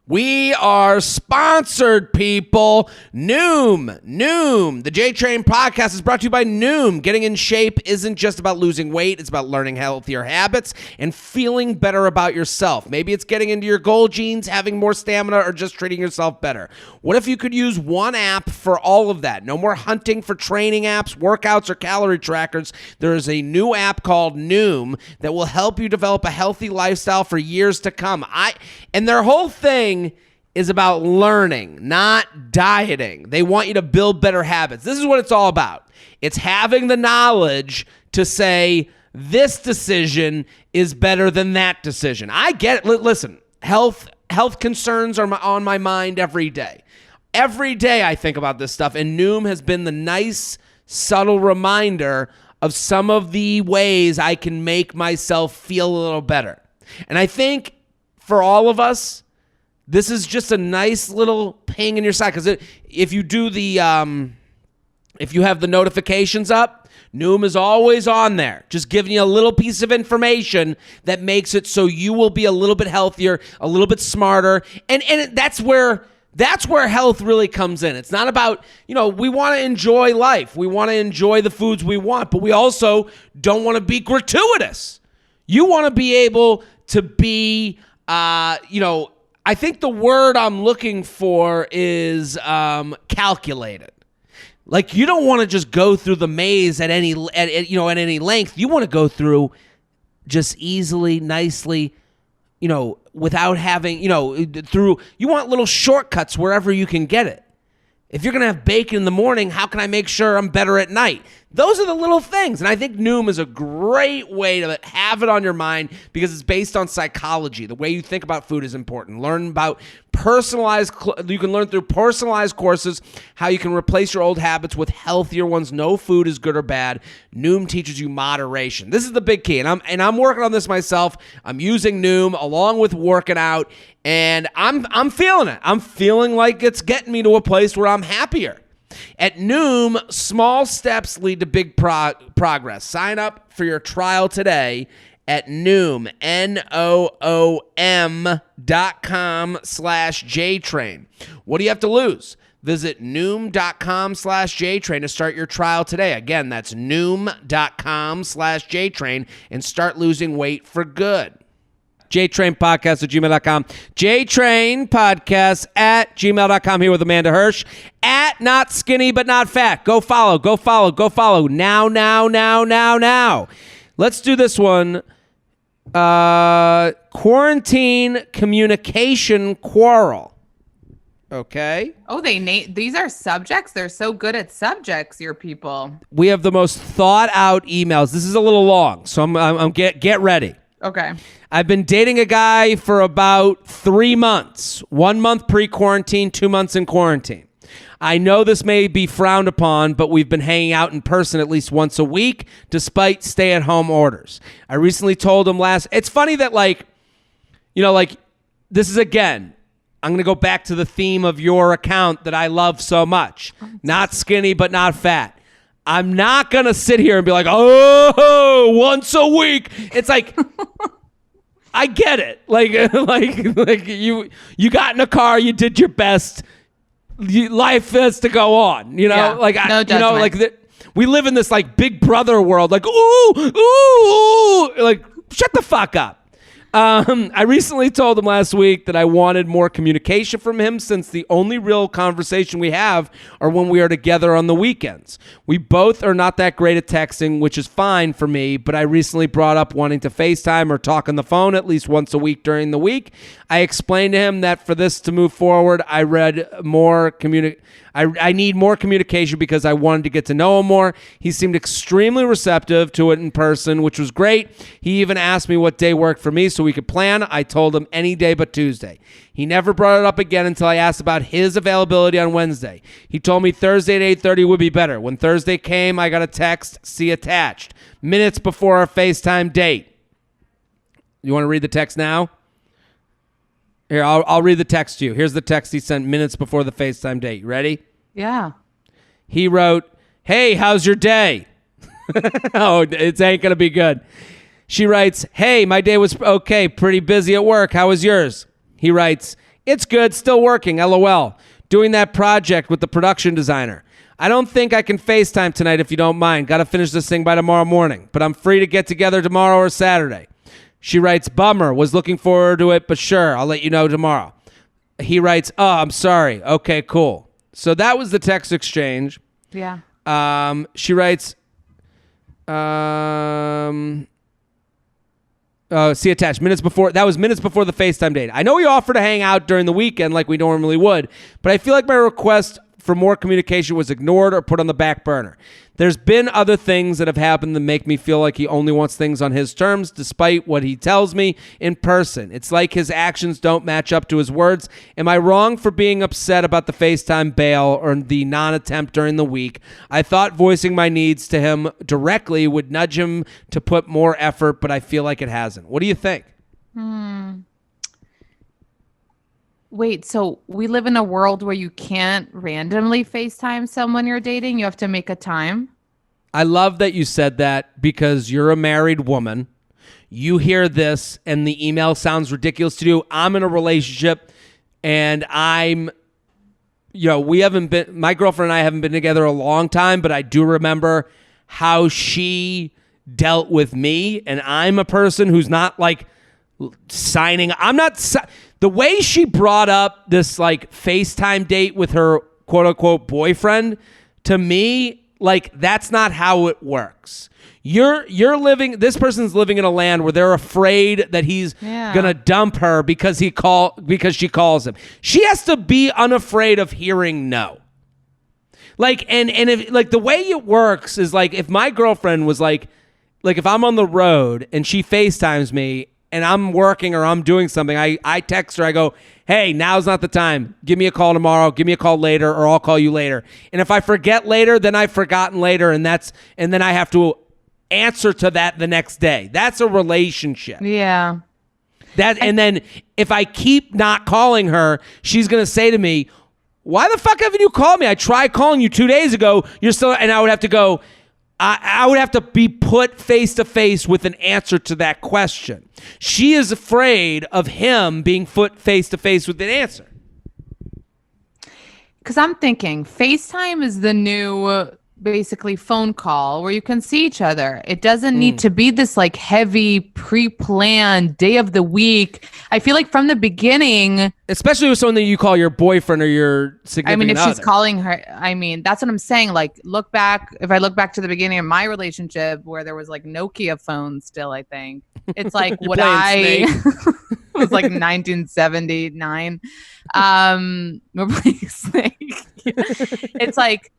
We are sponsored, people. Noom. The J-Train podcast is brought to you by Noom. Getting in shape isn't just about losing weight. It's about learning healthier habits and feeling better about yourself. Maybe it's getting into your goal genes, having more stamina, or just treating yourself better. What if you could use one app for all of that? No more hunting for training apps, workouts, or calorie trackers. There is a new app called Noom that will help you develop a healthy lifestyle for years to come. And their whole thing is about learning, not dieting. They want you to build better habits. This is what it's all about. It's having the knowledge to say, this decision is better than that decision. I get it. Listen, health concerns are on my mind every day. Every day I think about this stuff, and Noom has been the nice, subtle reminder of some of the ways I can make myself feel a little better. And I think for all of us, this is just a nice little ping in your side, because if you do if you have the notifications up, Noom is always on there, just giving you a little piece of information that makes it so you will be a little bit healthier, a little bit smarter, and that's where health really comes in. It's not about, we want to enjoy life, we want to enjoy the foods we want, but we also don't want to be gratuitous. You want to be able to be, I think the word I'm looking for is calculated. Like, you don't want to just go through the maze at any length. You want to go through just easily, nicely, without having, you want little shortcuts wherever you can get it. If you're going to have bacon in the morning, how can I make sure I'm better at night? Those are the little things. And I think Noom is a great way to have it on your mind because it's based on psychology. The way you think about food is important. You can learn through personalized courses how you can replace your old habits with healthier ones. No food is good or bad. Noom teaches you moderation. This is the big key. And I'm working on this myself. I'm using Noom along with working out, and I'm feeling it. I'm feeling like it's getting me to a place where I'm happier. At Noom, small steps lead to big progress. Sign up for your trial today at Noom, Noom.com/JTrain. What do you have to lose? Visit Noom.com/JTrain to start your trial today. Again, that's Noom.com/JTrain and start losing weight for good. JTrainPodcast@gmail.com. JTrainPodcast@gmail.com. Here with Amanda Hirsch at Not Skinny But Not Fat. Go follow. Now. Let's do this one. Quarantine communication quarrel. Okay. Oh, these are subjects. They're so good at subjects, your people. We have the most thought out emails. This is a little long, so I'm get ready. Okay. I've been dating a guy for about 3 months. 1 month pre-quarantine, 2 months in quarantine. I know this may be frowned upon, but we've been hanging out in person at least once a week, despite stay-at-home orders. I recently told him it's funny that this is again, I'm going to go back to the theme of your account that I love so much. Not skinny, but not fat. I'm not going to sit here and be like, oh, once a week. It's like, I get it. Like you got in a car, you did your best. Life has to go on, Yeah, no judgment. We live in this like Big Brother world, like, ooh, like, shut the fuck up. I recently told him last week that I wanted more communication from him since the only real conversation we have are when we are together on the weekends. We both are not that great at texting, which is fine for me, but I recently brought up wanting to FaceTime or talk on the phone at least once a week during the week. I explained to him that for this to move forward, I need more communication because I wanted to get to know him more. He seemed extremely receptive to it in person, which was great. He even asked me what day worked for me so we could plan. I told him any day but Tuesday. He never brought it up again until I asked about his availability on Wednesday. He told me Thursday at 8:30 would be better. When Thursday came, I got a text, see attached, minutes before our FaceTime date. You want to read the text now? Here, I'll read the text to you. Here's the text he sent minutes before the FaceTime date. You ready? Yeah. He wrote, "Hey, how's your day?" Oh, it ain't going to be good. She writes, "Hey, my day was okay. Pretty busy at work. How was yours?" He writes, "It's good. Still working. LOL. Doing that project with the production designer. I don't think I can FaceTime tonight if you don't mind. Got to finish this thing by tomorrow morning, but I'm free to get together tomorrow or Saturday." She writes, "Bummer. Was looking forward to it, but sure, I'll let you know tomorrow." He writes, "Oh, I'm sorry. Okay, cool." So that was the text exchange. Yeah. She writes, see attached, minutes before. That was minutes before the FaceTime date. I know we offered to hang out during the weekend like we normally would, but I feel like my request for more communication was ignored or put on the back burner. There's been other things that have happened that make me feel like he only wants things on his terms, despite what he tells me in person. It's like his actions don't match up to his words. Am I wrong for being upset about the FaceTime bail or the non-attempt during the week? I thought voicing my needs to him directly would nudge him to put more effort, but I feel like it hasn't. What do you think? Wait, so we live in a world where you can't randomly FaceTime someone you're dating? You have to make a time? I love that you said that because you're a married woman. You hear this and the email sounds ridiculous to you. I'm in a relationship and my girlfriend and I haven't been together a long time, but I do remember how she dealt with me. And I'm a person who's not like signing. The way she brought up this like FaceTime date with her quote unquote boyfriend, to me, like that's not how it works. This person's living in a land where they're afraid that he's gonna dump her because she calls him. She has to be unafraid of hearing no. Like, and if like the way it works is like if my girlfriend was like if I'm on the road and she FaceTimes me and I'm working or I'm doing something, I text her, I go, "Hey, now's not the time. Give me a call tomorrow, give me a call later, or I'll call you later." And if I forget later, then I've forgotten later, and then I have to answer to that the next day. That's a relationship. Yeah. And then if I keep not calling her, she's gonna say to me, "Why the fuck haven't you called me? I tried calling you 2 days ago. You're still," and I would have to go, I would have to be put face to face with an answer to that question. She is afraid of him being put face to face with an answer. Because I'm thinking FaceTime is the new basically phone call where you can see each other. It doesn't need to be this like heavy pre-planned day of the week. I feel like from the beginning, especially with someone that you call your boyfriend or your significant other. She's calling her, that's what I'm saying. Like, if I look back to the beginning of my relationship where there was like Nokia phones still, I think it's like it was like 1979. We're playing Snake. It's like,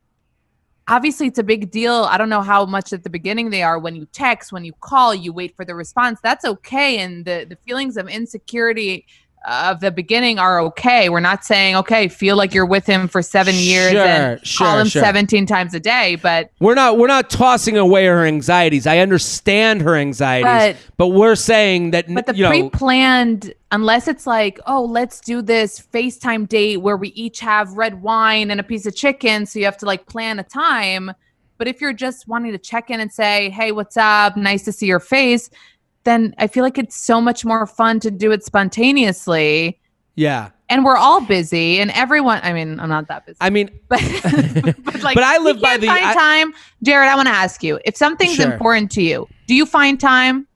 obviously it's a big deal. I don't know how much at the beginning they are when you text, when you call, you wait for the response. That's okay. And the feelings of insecurity of the beginning are okay. We're not saying, okay, feel like you're with him for 7 years and call him 17 times a day, but we're not tossing away her anxieties. I understand her anxieties, but we're saying that, but the pre-planned, unless it's like, oh, let's do this FaceTime date where we each have red wine and a piece of chicken. So you have to like plan a time. But if you're just wanting to check in and say, hey, what's up? Nice to see your face. Then I feel like it's so much more fun to do it spontaneously. Yeah. And we're all busy and everyone, I'm not that busy. But like, but I live by time. Jared, I want to ask you, if something's important to you, do you find time?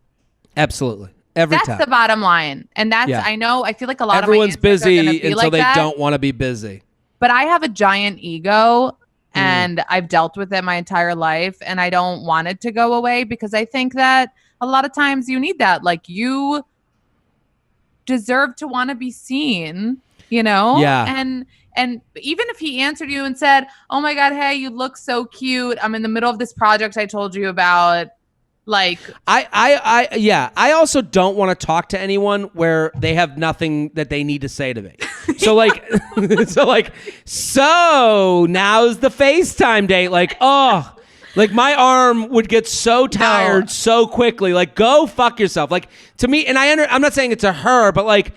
Absolutely. Every time. That's the bottom line. And that's, I feel like a lot everyone's of my busy until like they don't want to be busy. But I have a giant ego and I've dealt with it my entire life and I don't want it to go away because I think that a lot of times you need that. Like, you deserve to want to be seen, Yeah. And even if he answered you and said, oh my God, hey, you look so cute. I'm in the middle of this project I told you about. Like, I also don't want to talk to anyone where they have nothing that they need to say to me. So like, so now's the FaceTime date. Like, like my arm would get so tired so quickly. Like, go fuck yourself. Like, to me, and I'm not saying it to her, but like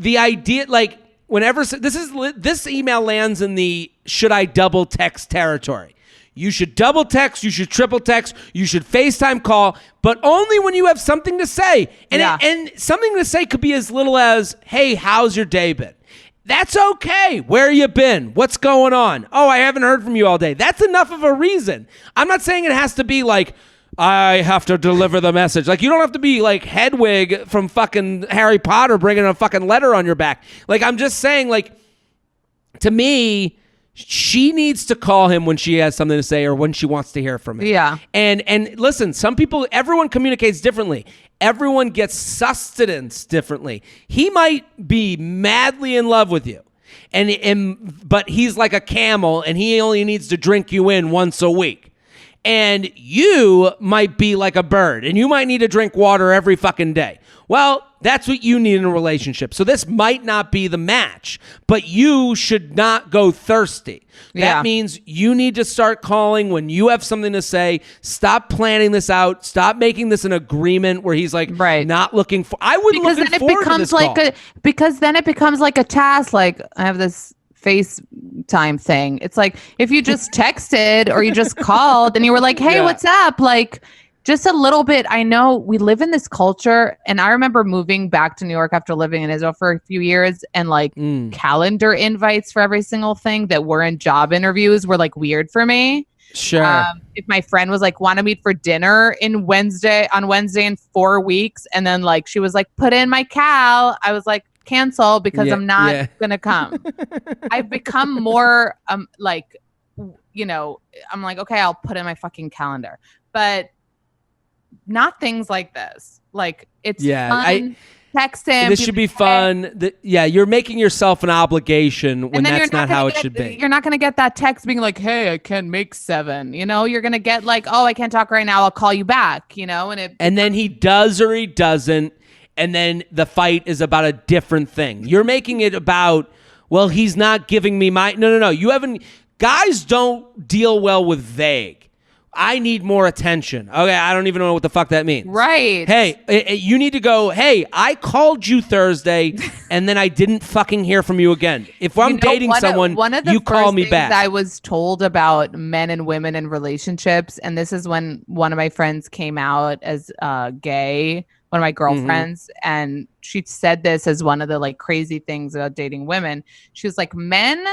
the idea, like whenever this email lands in the should I double text territory. You should double text, you should triple text, you should FaceTime call, but only when you have something to say. And and something to say could be as little as, hey, how's your day been? That's okay. Where you been? What's going on? Oh, I haven't heard from you all day. That's enough of a reason. I'm not saying it has to be like, I have to deliver the message. Like, you don't have to be like Hedwig from fucking Harry Potter bringing a fucking letter on your back. Like, I'm just saying, like, to me, she needs to call him when she has something to say or when she wants to hear from him. Yeah. And listen, everyone communicates differently. Everyone gets sustenance differently. He might be madly in love with you. But he's like a camel and he only needs to drink you in once a week. And you might be like a bird and you might need to drink water every fucking day. Well, that's what you need in a relationship. So this might not be the match, but you should not go thirsty. That means you need to start calling when you have something to say. Stop planning this out. Stop making this an agreement where he's like not looking for. I wouldn't look forward to this call. Because then it becomes like a task. Like, I have this FaceTime thing. It's like, if you just texted or you just called and you were like, hey, what's up? Like, just a little bit. I know we live in this culture, and I remember moving back to New York after living in Israel for a few years, and like calendar invites for every single thing that weren't job interviews were like weird for me. Sure. If my friend was like, want to meet for dinner on Wednesday in 4 weeks, and then like she was like, put in my cal, I was like, cancel because I'm not gonna come. I've become more like, I'm like, okay, I'll put in my fucking calendar, but not things like this. Like, it's fun. Text him. This should be fun. You're making yourself an obligation when that's not how it should be. You're not going to get that text being like, hey, I can't make 7. You're going to get like, oh, I can't talk right now. I'll call you back, and then he does or he doesn't. And then the fight is about a different thing. You're making it about, well, he's not giving me no. You haven't. Guys don't deal well with vague. I need more attention. Okay, I don't even know what the fuck that means. Right. Hey, you need to go, hey, I called you Thursday and then I didn't fucking hear from you again. If I'm dating someone, you call me back. I was told about men and women in relationships, and this is when one of my friends came out as gay, one of my girlfriends, and she said this as one of the like crazy things about dating women. She was like, men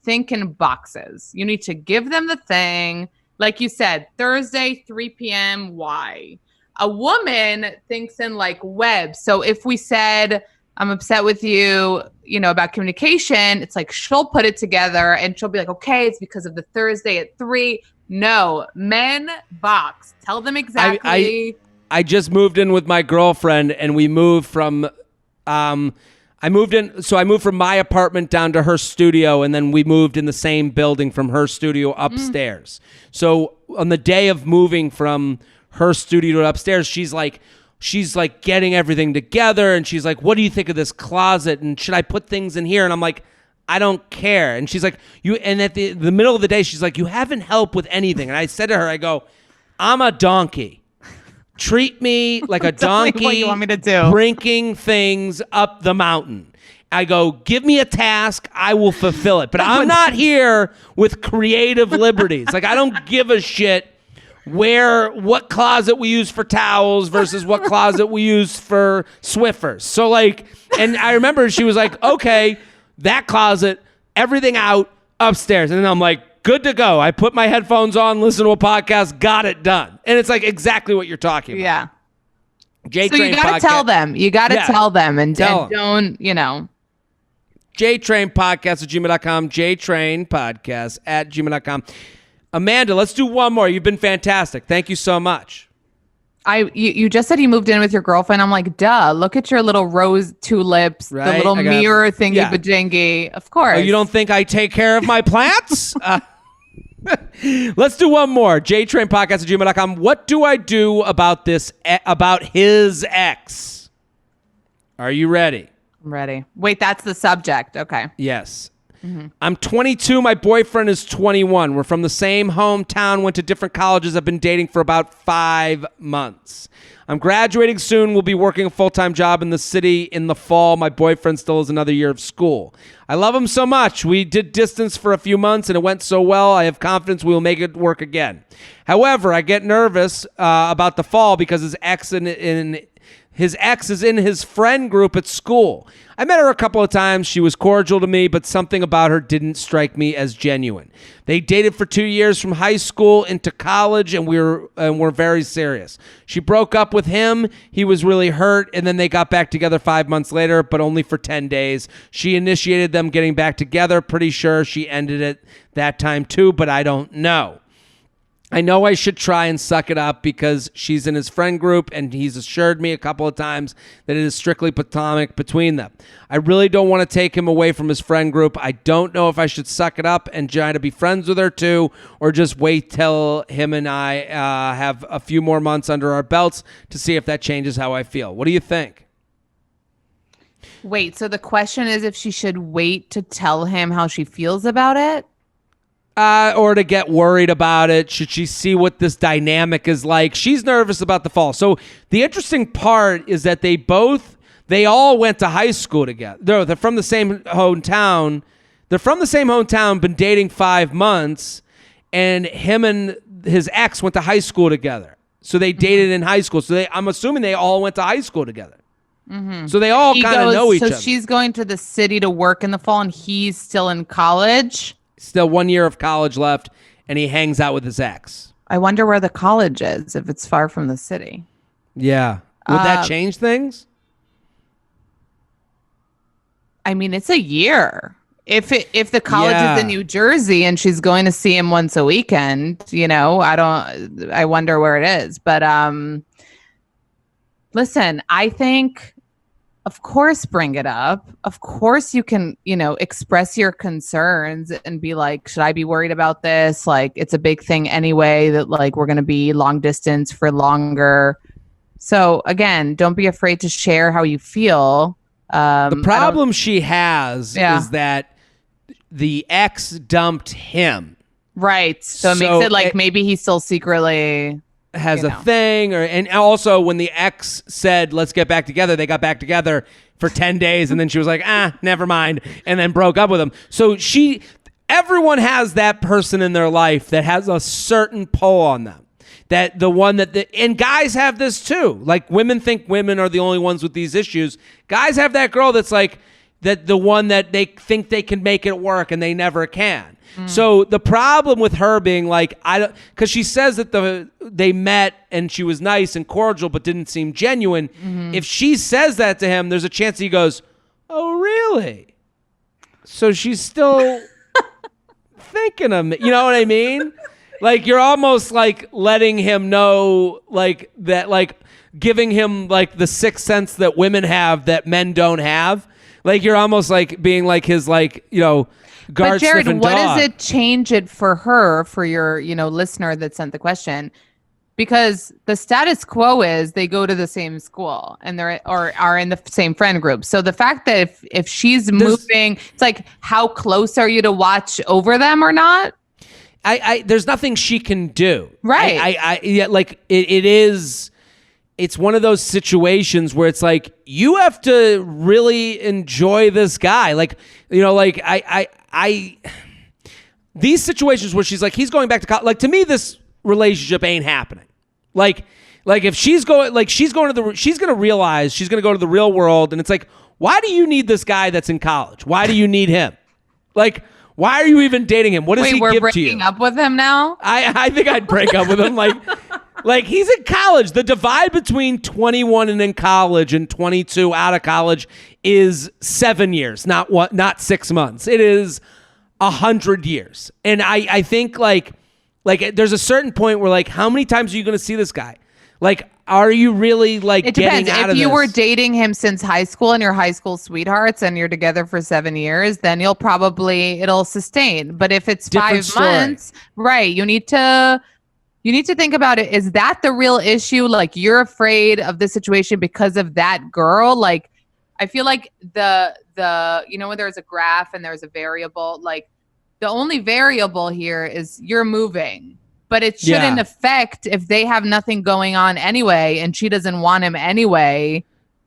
think in boxes. You need to give them the thing. Like you said, Thursday, 3 p.m. Why? A woman thinks in like webs. So if we said, I'm upset with you, about communication, it's like she'll put it together and she'll be like, okay, it's because of the Thursday at 3. No, men box. Tell them exactly. I just moved in with my girlfriend and we moved from I moved from my apartment down to her studio, and then we moved in the same building from her studio upstairs. So on the day of moving from her studio to upstairs, she's like getting everything together, and she's like, what do you think of this closet, and should I put things in here? And I'm like, I don't care. And she's like, and at the middle of the day, she's like, you haven't helped with anything. And I said to her, I go, I'm a donkey. Treat me like a donkey. What you want me to do? Bringing things up the mountain. I go, give me a task, I will fulfill it. But I'm not here with creative liberties. Like, I don't give a shit what closet we use for towels versus what closet we use for Swiffers. So like, and I remember she was like, okay, that closet, everything out upstairs. And then I'm like, good to go. I put my headphones on, listen to a podcast, got it done. And it's like exactly what you're talking about. Yeah. So you got to tell them. You got to tell them and don't, JTrainPodcast@gmail.com. JTrainPodcast@gmail.com. Amanda, let's do one more. You've been fantastic. Thank you so much. You just said you moved in with your girlfriend. I'm like, duh, look at your little rose tulips, right? The little mirror thingy bajingy. Of course. Oh, you don't think I take care of my plants? Let's do one more. JTrainPodcast@gmail.com. What do I do about about his ex? Are you ready? I'm ready. Wait, that's the subject. Okay. Yes. I'm 22. My boyfriend is 21. We're from the same hometown, went to different colleges. I've been dating for about 5 months. I'm graduating soon. We'll be working a full-time job in the city in the fall. My boyfriend still has another year of school. I love him so much. We did distance for a few months, and it went so well. I have confidence we will make it work again. However, I get nervous about the fall because his ex is in his friend group at school. I met her a couple of times. She was cordial to me, but something about her didn't strike me as genuine. They dated for 2 years from high school into college, and we're very serious. She broke up with him. He was really hurt, and then they got back together 5 months later, but only for 10 days. She initiated them getting back together. Pretty sure she ended it that time too, but I don't know. I know I should try and suck it up because she's in his friend group and he's assured me a couple of times that it is strictly platonic between them. I really don't want to take him away from his friend group. I don't know if I should suck it up and try to be friends with her too, or just wait till him and I have a few more months under our belts to see if that changes how I feel. What do you think? Wait, so the question is if she should wait to tell him how she feels about it? Or to get worried about it. Should she see what this dynamic is like? She's nervous about the fall. So the interesting part is that they all went to high school together. They're from the same hometown. Been dating 5 months, and him and his ex went to high school together. So they dated in high school. So I'm assuming they all went to high school together. Mm-hmm. So they all kind of know each other. So she's going to the city to work in the fall, and he's still in college. Still 1 year of college left, and he hangs out with his ex. I wonder where the college is, if it's far from the city. Yeah. Would that change things? I mean, it's a year. If the college is in New Jersey and she's going to see him once a weekend, I wonder where it is. But listen, I think, of course, bring it up. Of course, you can, express your concerns and be like, should I be worried about this? Like, it's a big thing anyway that like we're going to be long distance for longer. So again, don't be afraid to share how you feel. The problem she has is that the ex dumped him. Right. So it makes it like maybe he still secretly has a thing, and also when the ex said let's get back together, they got back together for 10 days and then she was like never mind, and then broke up with him. So everyone has that person in their life that has a certain pull on them, that the one and guys have this too. Like, women think women are the only ones with these issues. Guys have that girl that's like that the one that they think they can make it work and they never can. So the problem with her being like, because she says that they met and she was nice and cordial but didn't seem genuine. If she says that to him, there's a chance he goes, oh, really? So she's still thinking of me. You know what I mean? Like, you're almost like letting him know, like, that, like, giving him like the sixth sense that women have that men don't have. Like, you're almost like being like his, like, you know, guard But Jared, sniffing what dog. does it change it for her, for your, you know, listener that sent the question? Because the status quo is they go to the same school and they're or are in the same friend group. So the fact that if she's moving, it's like, how close are you to watch over them or not? There's nothing she can do. Right. Yeah, like it is. It's one of those situations where it's like, you have to really enjoy this guy. Like, you know, like these situations where she's like, he's going back to college. Like, to me, this relationship ain't happening. Like if she's going to realize she's going to go to the real world. And it's like, why do you need this guy that's in college? Why do you need him? Like, why are you even dating him? What does he give to you? We're breaking up with him now? I think I'd break up with him. Like he's in college. The divide between 21 and in college and 22 out of college is 7 years, not 6 months. It is 100 years. And I think like there's a certain point where, like, how many times are you going to see this guy? Like, are you really like getting out of this? If you were dating him since high school and you're high school sweethearts and you're together for 7 years, then it'll sustain. But if it's Different 5 months, right, you need to think about it. Is that the real issue? Like, you're afraid of the situation because of that girl? Like, I feel like the you know, when there's a graph and there's a variable, like, the only variable here is you're moving. But it shouldn't affect if they have nothing going on anyway and she doesn't want him anyway,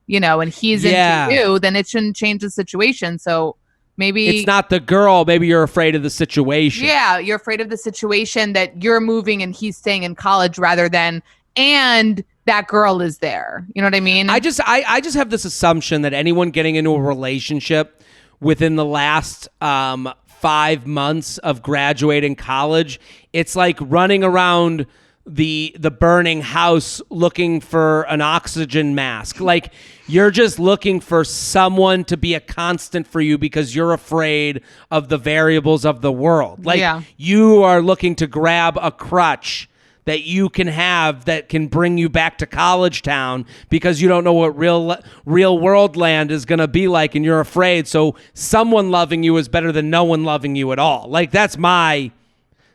you know, and he's into you, then it shouldn't change the situation. So maybe it's not the girl. Maybe you're afraid of the situation. Yeah, you're afraid of the situation that you're moving and he's staying in college rather than, and that girl is there. You know what I mean? I just have this assumption that anyone getting into a relationship within the last 5 months of graduating college, it's like running around the burning house looking for an oxygen mask. Like, you're just looking for someone to be a constant for you because you're afraid of the variables of the world. Like, you are looking to grab a crutch that you can have that can bring you back to college town because you don't know what real world land is going to be like, and you're afraid. So someone loving you is better than no one loving you at all. Like, that's my,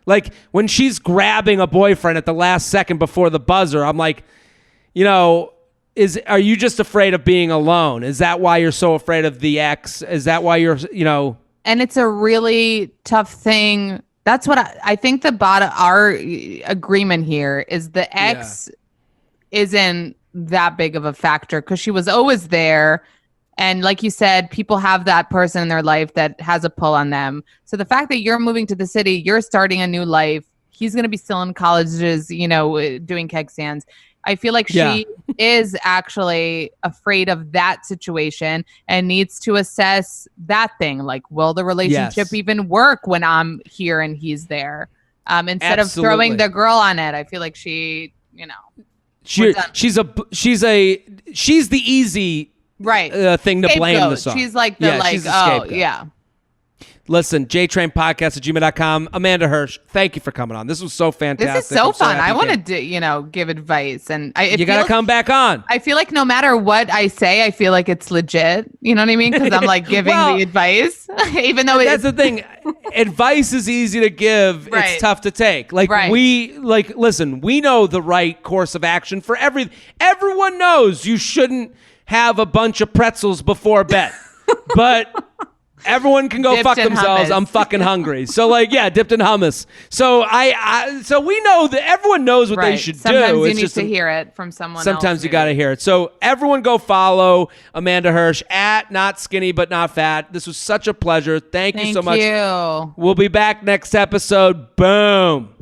like, when she's grabbing a boyfriend at the last second before the buzzer, I'm like, you know, are you just afraid of being alone? Is that why you're so afraid of the ex? Is that why you're, you know? And it's a really tough thing. That's what I think our agreement here is the ex isn't that big of a factor because she was always there. And like you said, people have that person in their life that has a pull on them. So the fact that you're moving to the city, you're starting a new life. He's going to be still in colleges, you know, doing keg stands. I feel like she is actually afraid of that situation and needs to assess that thing. Like, will the relationship even work when I'm here and he's there? Instead of throwing the girl on it, I feel like she, you know, she's the easy thing to blame this on. She's like the Listen, jtrainpodcast@gmail.com. Amanda Hirsch, thank you for coming on. This was so fantastic. This is so fun. I want to, you know, give advice, and you got to come back on. I feel like no matter what I say, I feel like it's legit. You know what I mean? Because I'm like giving the advice, even though that's the thing. Advice is easy to give. Right. It's tough to take. Like listen, we know the right course of action for everyone knows you shouldn't have a bunch of pretzels before bed, but. Everyone can go fuck themselves. I'm fucking hungry. So dipped in hummus. So so we know that everyone knows what they should do. Sometimes you need to hear it from someone else. Sometimes you got to hear it. So everyone go follow Amanda Hirsch at Not Skinny But Not Fat. This was such a pleasure. Thank you so much. Thank you. We'll be back next episode. Boom.